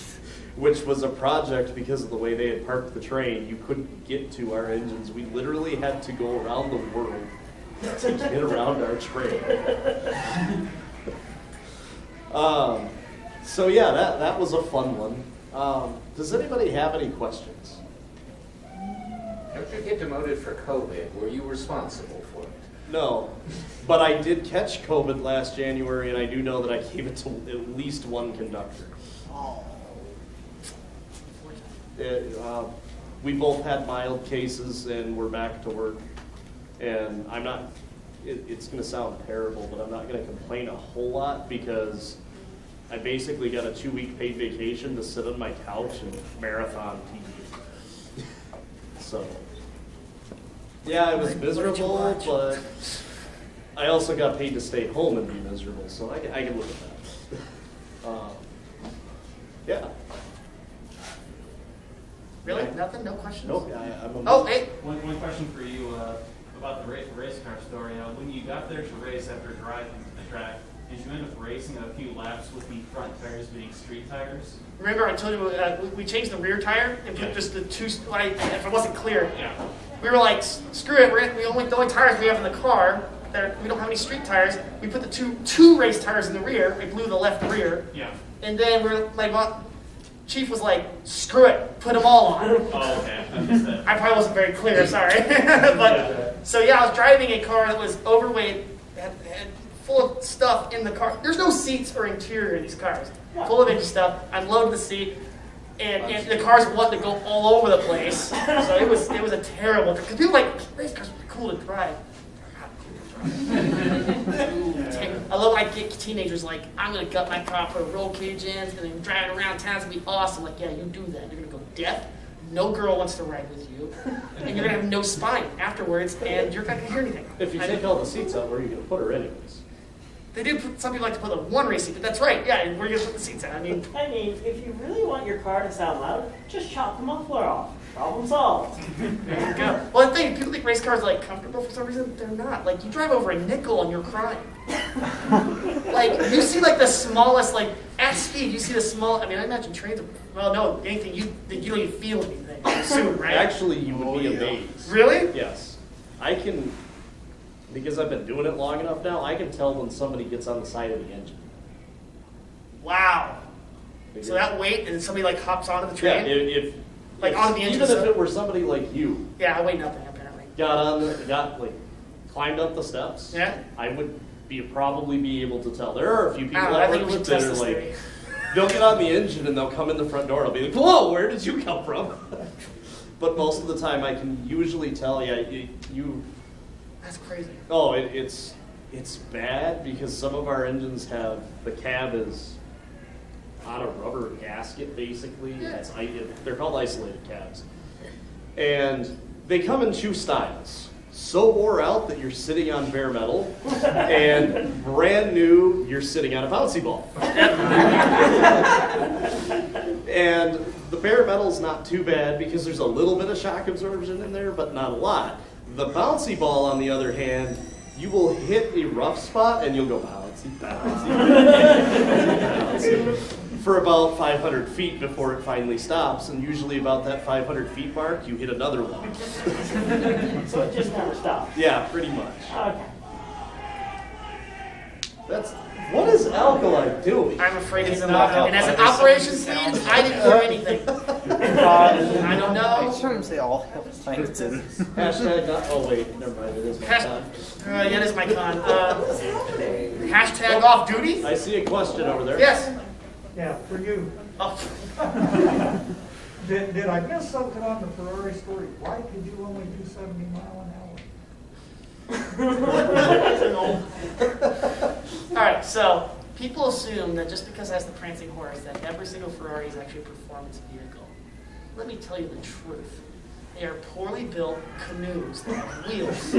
[SPEAKER 1] Which was a project because of the way they had parked the train. You couldn't get to our engines. We literally had to go around the world to get around our train. So yeah, that was a fun one. Does anybody have any questions?
[SPEAKER 8] Don't you get demoted for COVID? Were you responsible for it?
[SPEAKER 1] No, but I did catch COVID last January, and I do know that I gave it to at least 1 conductor.
[SPEAKER 7] Oh.
[SPEAKER 1] We both had mild cases, and we're back to work. And I'm not, it's going to sound terrible, but I'm not going to complain a whole lot because I basically got a 2-week paid vacation to sit on my couch and marathon TV. So, yeah, it was miserable, but I also got paid to stay home and be miserable, so I can live with that. Yeah.
[SPEAKER 7] Really? Nothing? No questions?
[SPEAKER 1] Nope.
[SPEAKER 7] Oh, hey.
[SPEAKER 6] One question for you about the race car story. When you got there to race after driving to the track, did you end up racing a few laps with the front tires being street tires?
[SPEAKER 7] Remember I told you we changed the rear tire and put just the 2, if it wasn't clear.
[SPEAKER 6] Yeah.
[SPEAKER 7] We were like, screw it, the only tires we have in the car, we don't have any street tires. We put the two race tires in the rear. We blew the left rear.
[SPEAKER 6] Yeah.
[SPEAKER 7] And then Chief was like, screw it, put them all on.
[SPEAKER 6] Oh, okay. I missed that.
[SPEAKER 7] I probably wasn't very clear, sorry. But so yeah, I was driving a car that was overweight, had full of stuff in the car. There's no seats or interior in these cars. Full of empty stuff. I loaded the seat, and the cars wanted to go all over the place. So it was a terrible. Because people like race cars are cool to drive. I love I get teenagers like, I'm gonna gut my car, put a roll cage in, and then driving around town is gonna be awesome. Like, yeah, you do that. You're gonna go deaf. No girl wants to ride with you, and you're gonna have no spine afterwards, and you're not gonna hear anything.
[SPEAKER 1] If you take all the seats out, where are you gonna put her anyways?
[SPEAKER 7] They do. Some people like to put the 1 race seat, but that's right. Yeah, where are you gonna put the seats at? I mean,
[SPEAKER 3] if you really want your car to sound loud, just chop the muffler off. Problem solved.
[SPEAKER 7] there you go. Well, the thing, people think race cars are like comfortable for some reason. They're not. Like, you drive over a nickel and you're crying. Like, you see like the smallest, like at speed, you see the small. I mean, I imagine trains are. Well, no, anything you don't even feel anything. I assume, right?
[SPEAKER 1] Actually, you would be amazed.
[SPEAKER 7] Really?
[SPEAKER 1] Yes, I can, because I've been doing it long enough now. I can tell when somebody gets on the side of the engine.
[SPEAKER 7] Wow.
[SPEAKER 1] Because,
[SPEAKER 7] So that weight, and somebody like hops onto the
[SPEAKER 1] yeah,
[SPEAKER 7] train.
[SPEAKER 1] if
[SPEAKER 7] Like on the engine.
[SPEAKER 1] even if it were somebody like you,
[SPEAKER 7] Yeah, I weigh nothing apparently.
[SPEAKER 1] climbed up the steps,
[SPEAKER 7] Yeah.
[SPEAKER 1] I would probably be able to tell. There are a few people
[SPEAKER 7] I
[SPEAKER 1] that
[SPEAKER 7] think
[SPEAKER 1] work
[SPEAKER 7] we should
[SPEAKER 1] with that
[SPEAKER 7] test
[SPEAKER 1] are
[SPEAKER 7] this
[SPEAKER 1] like,
[SPEAKER 7] theory.
[SPEAKER 1] they'll get on the engine and they'll come in the front door and I'll be like, whoa, where did you come from? But most of the time I can usually tell, you.
[SPEAKER 7] That's crazy.
[SPEAKER 1] Oh, it's bad because some of our engines have, the cab is on a rubber gasket basically.
[SPEAKER 7] Yeah.
[SPEAKER 1] They're called isolated cabs. And they come in 2 styles. So wore out that you're sitting on bare metal, and brand new, you're sitting on a bouncy ball. And the bare metal's not too bad because there's a little bit of shock absorption in there, but not a lot. The bouncy ball, on the other hand, you will hit a rough spot and you'll go bouncy, bouncy, bouncy, for about 500 feet before it finally stops. And usually about that 500 feet mark, you hit another wall.
[SPEAKER 3] So it just never stops.
[SPEAKER 1] Yeah, pretty much.
[SPEAKER 3] Okay.
[SPEAKER 1] What is Alkali doing?
[SPEAKER 7] I'm afraid he's
[SPEAKER 6] It's
[SPEAKER 7] a
[SPEAKER 6] not
[SPEAKER 7] mock. And as an
[SPEAKER 6] helpful.
[SPEAKER 7] operations lead, I didn't hear anything. I don't know.
[SPEAKER 9] Sometimes they all have plankton.
[SPEAKER 1] Hashtag not, oh wait, never mind, it is my time.
[SPEAKER 7] Yeah, it is my con. Hashtag off duty?
[SPEAKER 1] I see a question over there.
[SPEAKER 7] Yes.
[SPEAKER 10] Yeah, for you.
[SPEAKER 7] Oh.
[SPEAKER 10] Did I miss something on the Ferrari story? Why could you only do 70 miles an hour?
[SPEAKER 3] That's an
[SPEAKER 7] All right, so people assume that just because it has the prancing horse, that every single Ferrari is actually a performance vehicle. Let me tell you the truth. They are poorly built canoes that have wheels.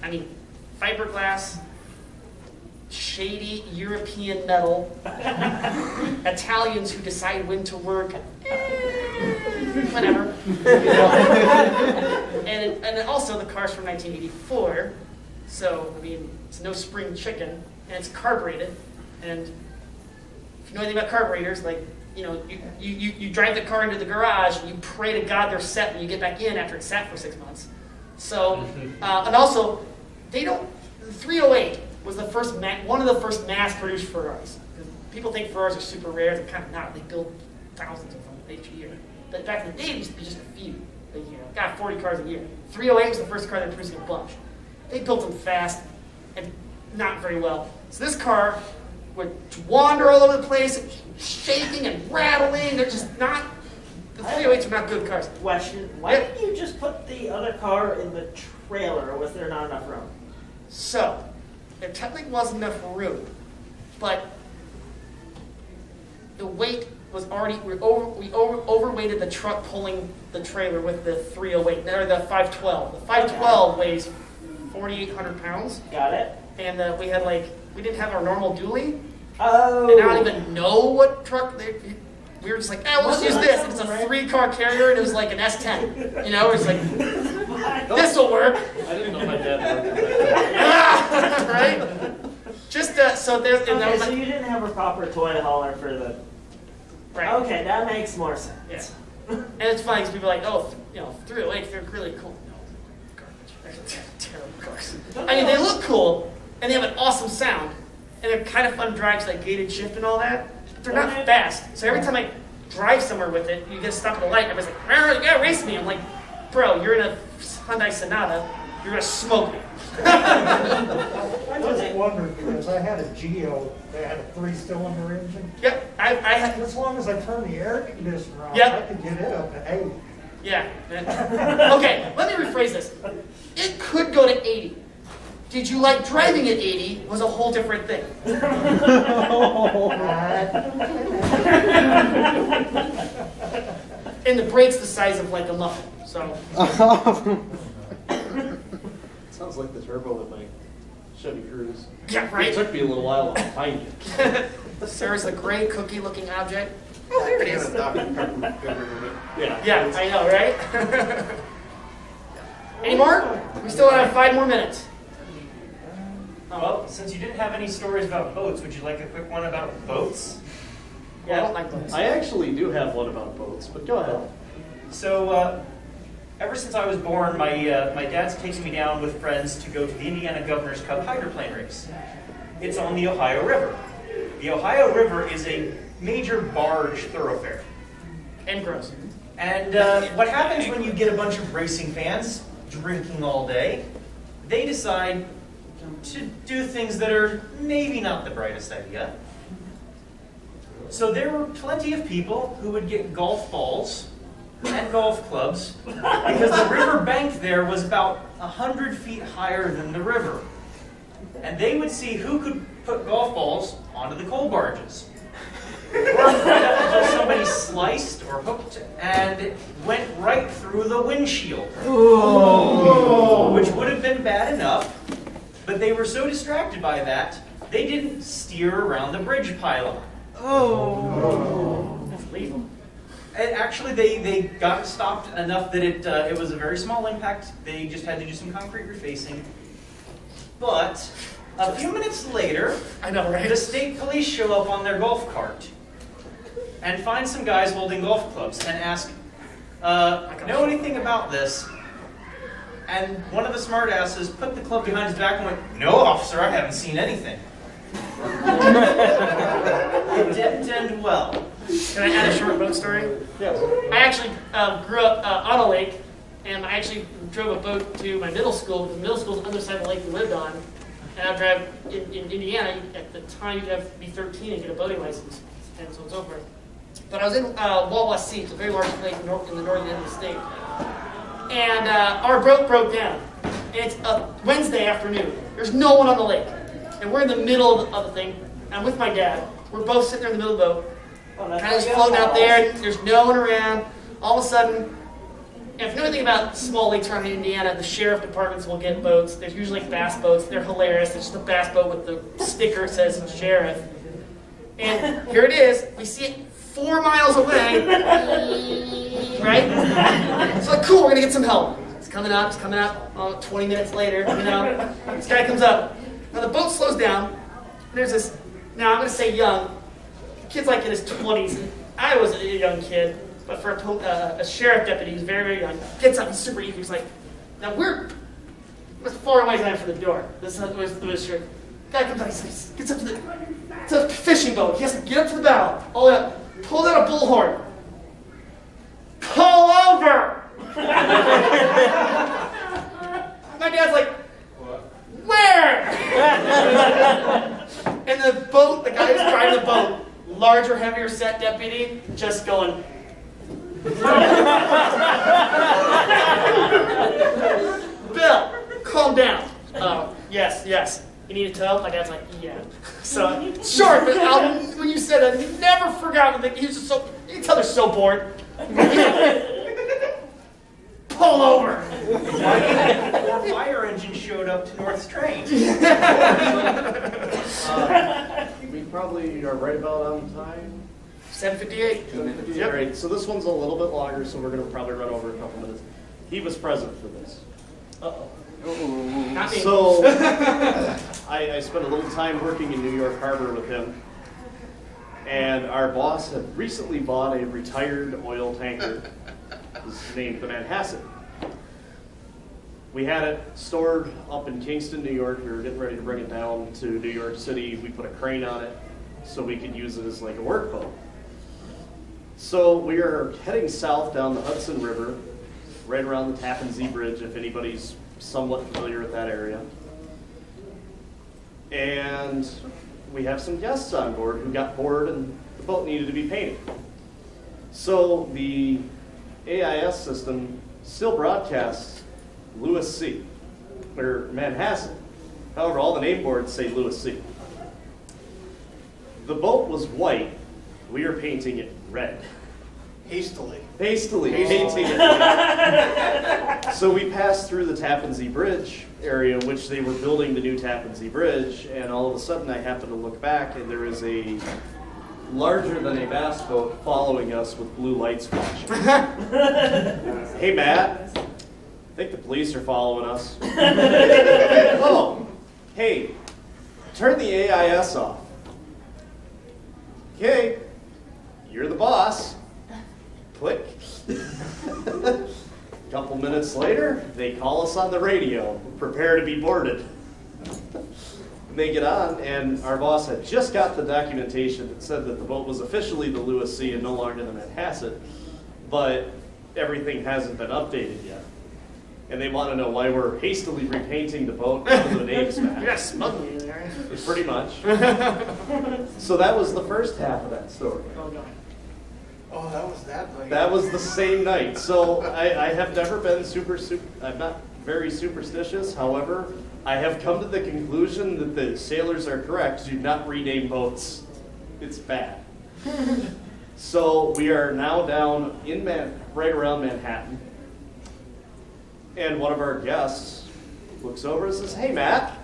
[SPEAKER 7] I mean, fiberglass, shady European metal, Italians who decide when to work, whatever. And also the car's from 1984, so I mean, it's no spring chicken, and it's carbureted. And if you know anything about carburetors, like, you know, you drive the car into the garage and you pray to God they're set when you get back in after it's sat for 6 months. So, and also, they don't. The 308 was the first one of the first mass-produced Ferraris. People think Ferraris are super rare. They're kind of not. They build thousands of them each year. But back in the day, it used to be just a few a year. Got 40 cars a year. 308 was the first car that produced a bunch. They built them fast and not very well. So this car would wander all over the place, shaking and rattling. They're just not. The 308s are not good cars.
[SPEAKER 3] Question: why didn't you just put the other car in the trailer, or was there not enough room?
[SPEAKER 7] So, there technically wasn't enough room, but the weight was already, we overweighted the truck pulling the trailer with the 308, or the 512. The 512 weighs 4,800 pounds. Got it. And we didn't have our normal dually.
[SPEAKER 3] Oh.
[SPEAKER 7] And I don't even know what truck we were just like, we'll just use this. And it's a 3-car carrier, and it was like an S10. You know, it's like, this will work.
[SPEAKER 1] I didn't know my dad worked with that.
[SPEAKER 7] Right? Just so there's.
[SPEAKER 3] Okay, so you didn't have a proper toy hauler for the.
[SPEAKER 7] Right.
[SPEAKER 3] Okay, that makes more sense.
[SPEAKER 7] Yeah. And it's funny because people are like, oh, 308s, they're really cool. No, garbage. They're terrible cars. I mean, they look cool, and they have an awesome sound, and they're kind of fun to drive, like gated shift and all that. But they're not fast. So every time I drive somewhere with it, you get to stop at a light, everybody's like, you gotta race me. I'm like, bro, you're in a Hyundai Sonata, you're gonna smoke me.
[SPEAKER 10] I just wondered, because I had a Geo that had a 3-cylinder engine.
[SPEAKER 7] Yep, I had.
[SPEAKER 10] As long as I turned the air conditioner on,
[SPEAKER 7] Yep.
[SPEAKER 10] I could get it up to 80.
[SPEAKER 7] Yeah. Okay, let me rephrase this. It could go to 80. Did you like driving at 80 was a whole different thing. And the brake's the size of like a muffin, so.
[SPEAKER 1] Sounds like the turbo in my Chevy Cruze.
[SPEAKER 7] Yeah, right?
[SPEAKER 1] It took me a little while to find it.
[SPEAKER 7] There's a gray cookie-looking object. Oh, there it is.
[SPEAKER 1] Yeah.
[SPEAKER 7] Yeah, I know, right? Any more? We still have 5 more minutes.
[SPEAKER 11] Well, since you didn't have any stories about boats, would you like a quick one about boats?
[SPEAKER 7] Yeah, I don't like boats.
[SPEAKER 1] I actually do have one about boats, but go ahead.
[SPEAKER 11] So, ever since I was born, my dad's taken me down with friends to go to the Indiana Governor's Cup hydroplane race. It's on the Ohio River. The Ohio River is a major barge thoroughfare.
[SPEAKER 7] And gross.
[SPEAKER 11] And what happens when you get a bunch of racing fans drinking all day? They decide to do things that are maybe not the brightest idea. So there were plenty of people who would get golf balls and golf clubs because the river bank there was about 100 feet higher than the river. And they would see who could put golf balls onto the coal barges. Until somebody sliced or hooked and it went right through the windshield. Oh. Which would have been bad enough, but they were so distracted by that, they didn't steer around the bridge pylon.
[SPEAKER 7] Oh. That's lethal.
[SPEAKER 11] And actually, they got it stopped enough that it was a very small impact. They just had to do some concrete refacing. But a few minutes later,
[SPEAKER 7] I know, right?
[SPEAKER 11] The state police show up on their golf cart and find some guys holding golf clubs and ask, know anything about this? And one of the smartasses put the club behind his back and went, "No, officer, I haven't seen anything." It didn't end well.
[SPEAKER 7] Can I add a short boat story?
[SPEAKER 1] Yes.
[SPEAKER 7] I actually grew up on a lake, and I actually drove a boat to my middle school, because middle school is on the other side of the lake we lived on. And I drive in Indiana, at the time you'd have to be 13 and get a boating license, and so on and so forth. But I was in Walwest Sea, it's a very large lake in the northern end of the state. And our boat broke down. and it's a Wednesday afternoon. There's no one on the lake. And we're in the middle of the thing. I'm with my dad. We're both sitting there in the middle of the boat.
[SPEAKER 3] Oh,
[SPEAKER 7] Kind of just floating out there, and there's no one around. All of a sudden, if you know anything about small lakes around Indiana, the sheriff departments will get boats. There's usually bass boats. They're hilarious. It's just a bass boat with the sticker that says sheriff. And here it is. We see it 4 miles away. Right? So like, cool, we're going to get some help. It's coming up. Oh, 20 minutes later, this guy comes up. Now the boat slows down. And there's this, now I'm going to say young. The kid's like in his 20s. I was a young kid. But for a sheriff deputy who's very, very young, gets up, he's super eager. He's like, now we're as far away as I am from the door. This was the sheriff. Guy comes out, he gets up to it's a fishing boat. He has to get up to the bow, all the way up, pull out a bullhorn. Pull over! My dad's like, where? And the boat, the guy who's driving the boat, larger, heavier set deputy, just going, Bill, calm down. Yes. You need a tow? My dad's like, yeah. So, sure, but when you said that, I never forgot. He was just so, you can tell they're so bored. Pull over.
[SPEAKER 11] Or fire engine showed up to North Train.
[SPEAKER 1] We probably are right about on time.
[SPEAKER 7] 7:58.
[SPEAKER 1] 7:58. Yep. Right. So this one's a little bit longer, so we're going to probably run over a couple minutes. He was present for this.
[SPEAKER 7] Uh-oh. Not me.
[SPEAKER 1] So I spent a little time working in New York Harbor with him, and our boss had recently bought a retired oil tanker. It's named the Manhasset. We had it stored up in Kingston, New York. We were getting ready to bring it down to New York City. We put a crane on it so we could use it as like a work boat. So we are heading south down the Hudson River, right around the Tappan Zee Bridge, if anybody's somewhat familiar with that area. And we have some guests on board who got bored and the boat needed to be painted. So the AIS system still broadcasts Lewis C, or Manhasset. However, all the name boards say Lewis C. The boat was white. We are painting it red.
[SPEAKER 2] Hastily
[SPEAKER 1] painting it red. So we passed through the Tappan Zee Bridge area, in which they were building the new Tappan Zee Bridge, and all of a sudden I happened to look back, and there is a larger than a bass boat following us with blue lights flashing. Hey, Matt. I think the police are following us. Oh, hey, turn the AIS off. Okay, you're the boss. Click. A couple minutes later, they call us on the radio. Prepare to be boarded. And they get on, and our boss had just got the documentation that said that the boat was officially the Lewis C and no longer the Manhasset, but everything hasn't been updated yet. And they want to know why we're hastily repainting the boat with the names back.
[SPEAKER 7] Yes, smuggling there.
[SPEAKER 1] Pretty much. So that was the first half of that story.
[SPEAKER 7] Oh, God.
[SPEAKER 2] Oh, that was that night.
[SPEAKER 1] That was the same night. So I have never been I'm not very superstitious. However, I have come to the conclusion that the sailors are correct. Do not rename boats. It's bad. So we are now down in right around Manhattan. And one of our guests looks over and says, "Hey, Matt,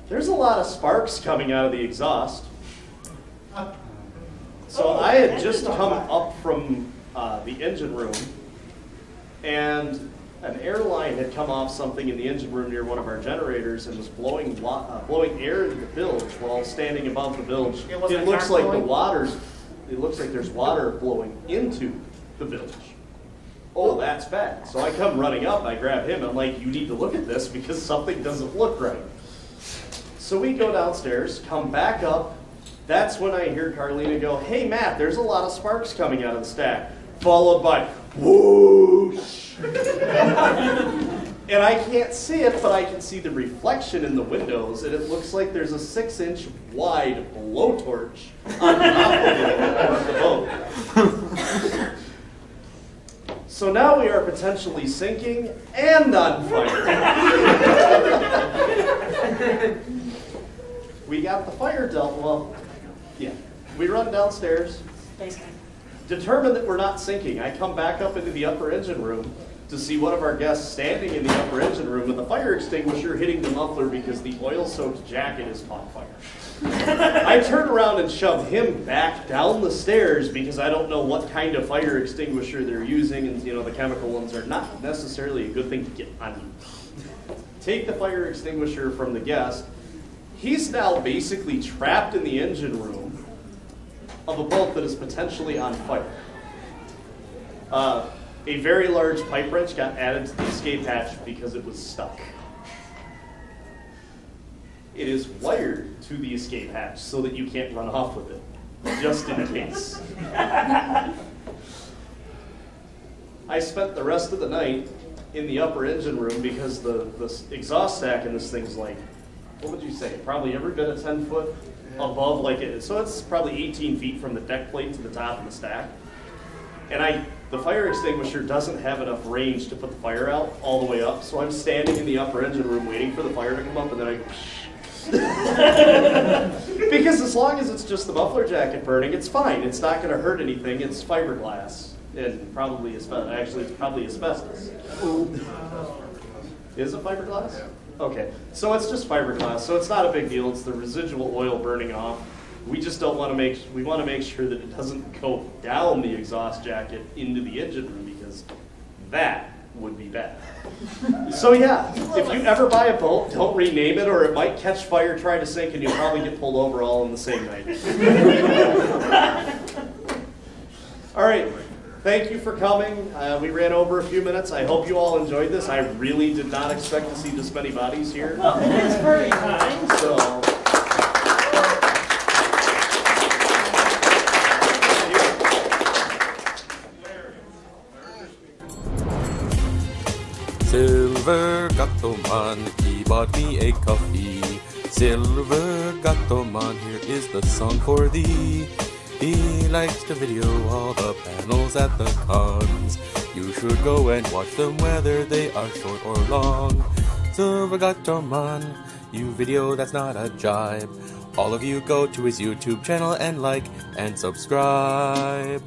[SPEAKER 1] there's a lot of sparks coming out of the exhaust." So I had just come up from the engine room, and an airline had come off something in the engine room near one of our generators and was blowing air into the bilge while standing above the bilge. It looks like it looks like there's water blowing into the bilge. Oh, that's bad. So I come running up, I grab him, I'm like, you need to look at this because something doesn't look right. So we go downstairs, come back up. That's when I hear Carlina go, "Hey, Matt, there's a lot of sparks coming out of the stack," followed by whoosh. And I can't see it, but I can see the reflection in the windows, and it looks like there's a 6-inch wide blowtorch on top of the boat. So now we are potentially sinking and on fire. We got the fire dealt, well, yeah. We run downstairs, determined that we're not sinking. I come back up into the upper engine room to see one of our guests standing in the upper engine room with the fire extinguisher hitting the muffler because the oil-soaked jacket is on fire. I turn around and shove him back down the stairs because I don't know what kind of fire extinguisher they're using, and the chemical ones are not necessarily a good thing to get on you. Take the fire extinguisher from the guest. He's now basically trapped in the engine room of a boat that is potentially on fire. A very large pipe wrench got added to the escape hatch because it was stuck. It is wired to the escape hatch so that you can't run off with it, just in case. I spent the rest of the night in the upper engine room because the exhaust stack in this thing's like, what would you say, probably every bit of 10 foot above, so it's probably 18 feet from the deck plate to the top of the stack. And the fire extinguisher doesn't have enough range to put the fire out all the way up, so I'm standing in the upper engine room waiting for the fire to come up, and then I go, because as long as it's just the muffler jacket burning, it's fine. It's not going to hurt anything. It's fiberglass, and probably asbestos. Actually, it's probably asbestos. Is it fiberglass? Yeah. Okay, so it's just fiberglass, so it's not a big deal. It's the residual oil burning off. We just don't want to we want to make sure that it doesn't go down the exhaust jacket into the engine room because that would be bad. So yeah, if you ever buy a boat, don't rename it or it might catch fire, try to sink, and you'll probably get pulled over all in the same night. All right, thank you for coming. We ran over a few minutes. I hope you all enjoyed this. I really did not expect to see this many bodies here.
[SPEAKER 3] Well, it is very kind.
[SPEAKER 1] So.
[SPEAKER 12] Silver Gato Man, he bought me a coffee. Silver Gato Man, here is the song for thee. He likes to video all the panels at the cons. You should go and watch them whether they are short or long. Silver Gato Man, you video that's not a jibe. All of you go to his YouTube channel and like and subscribe.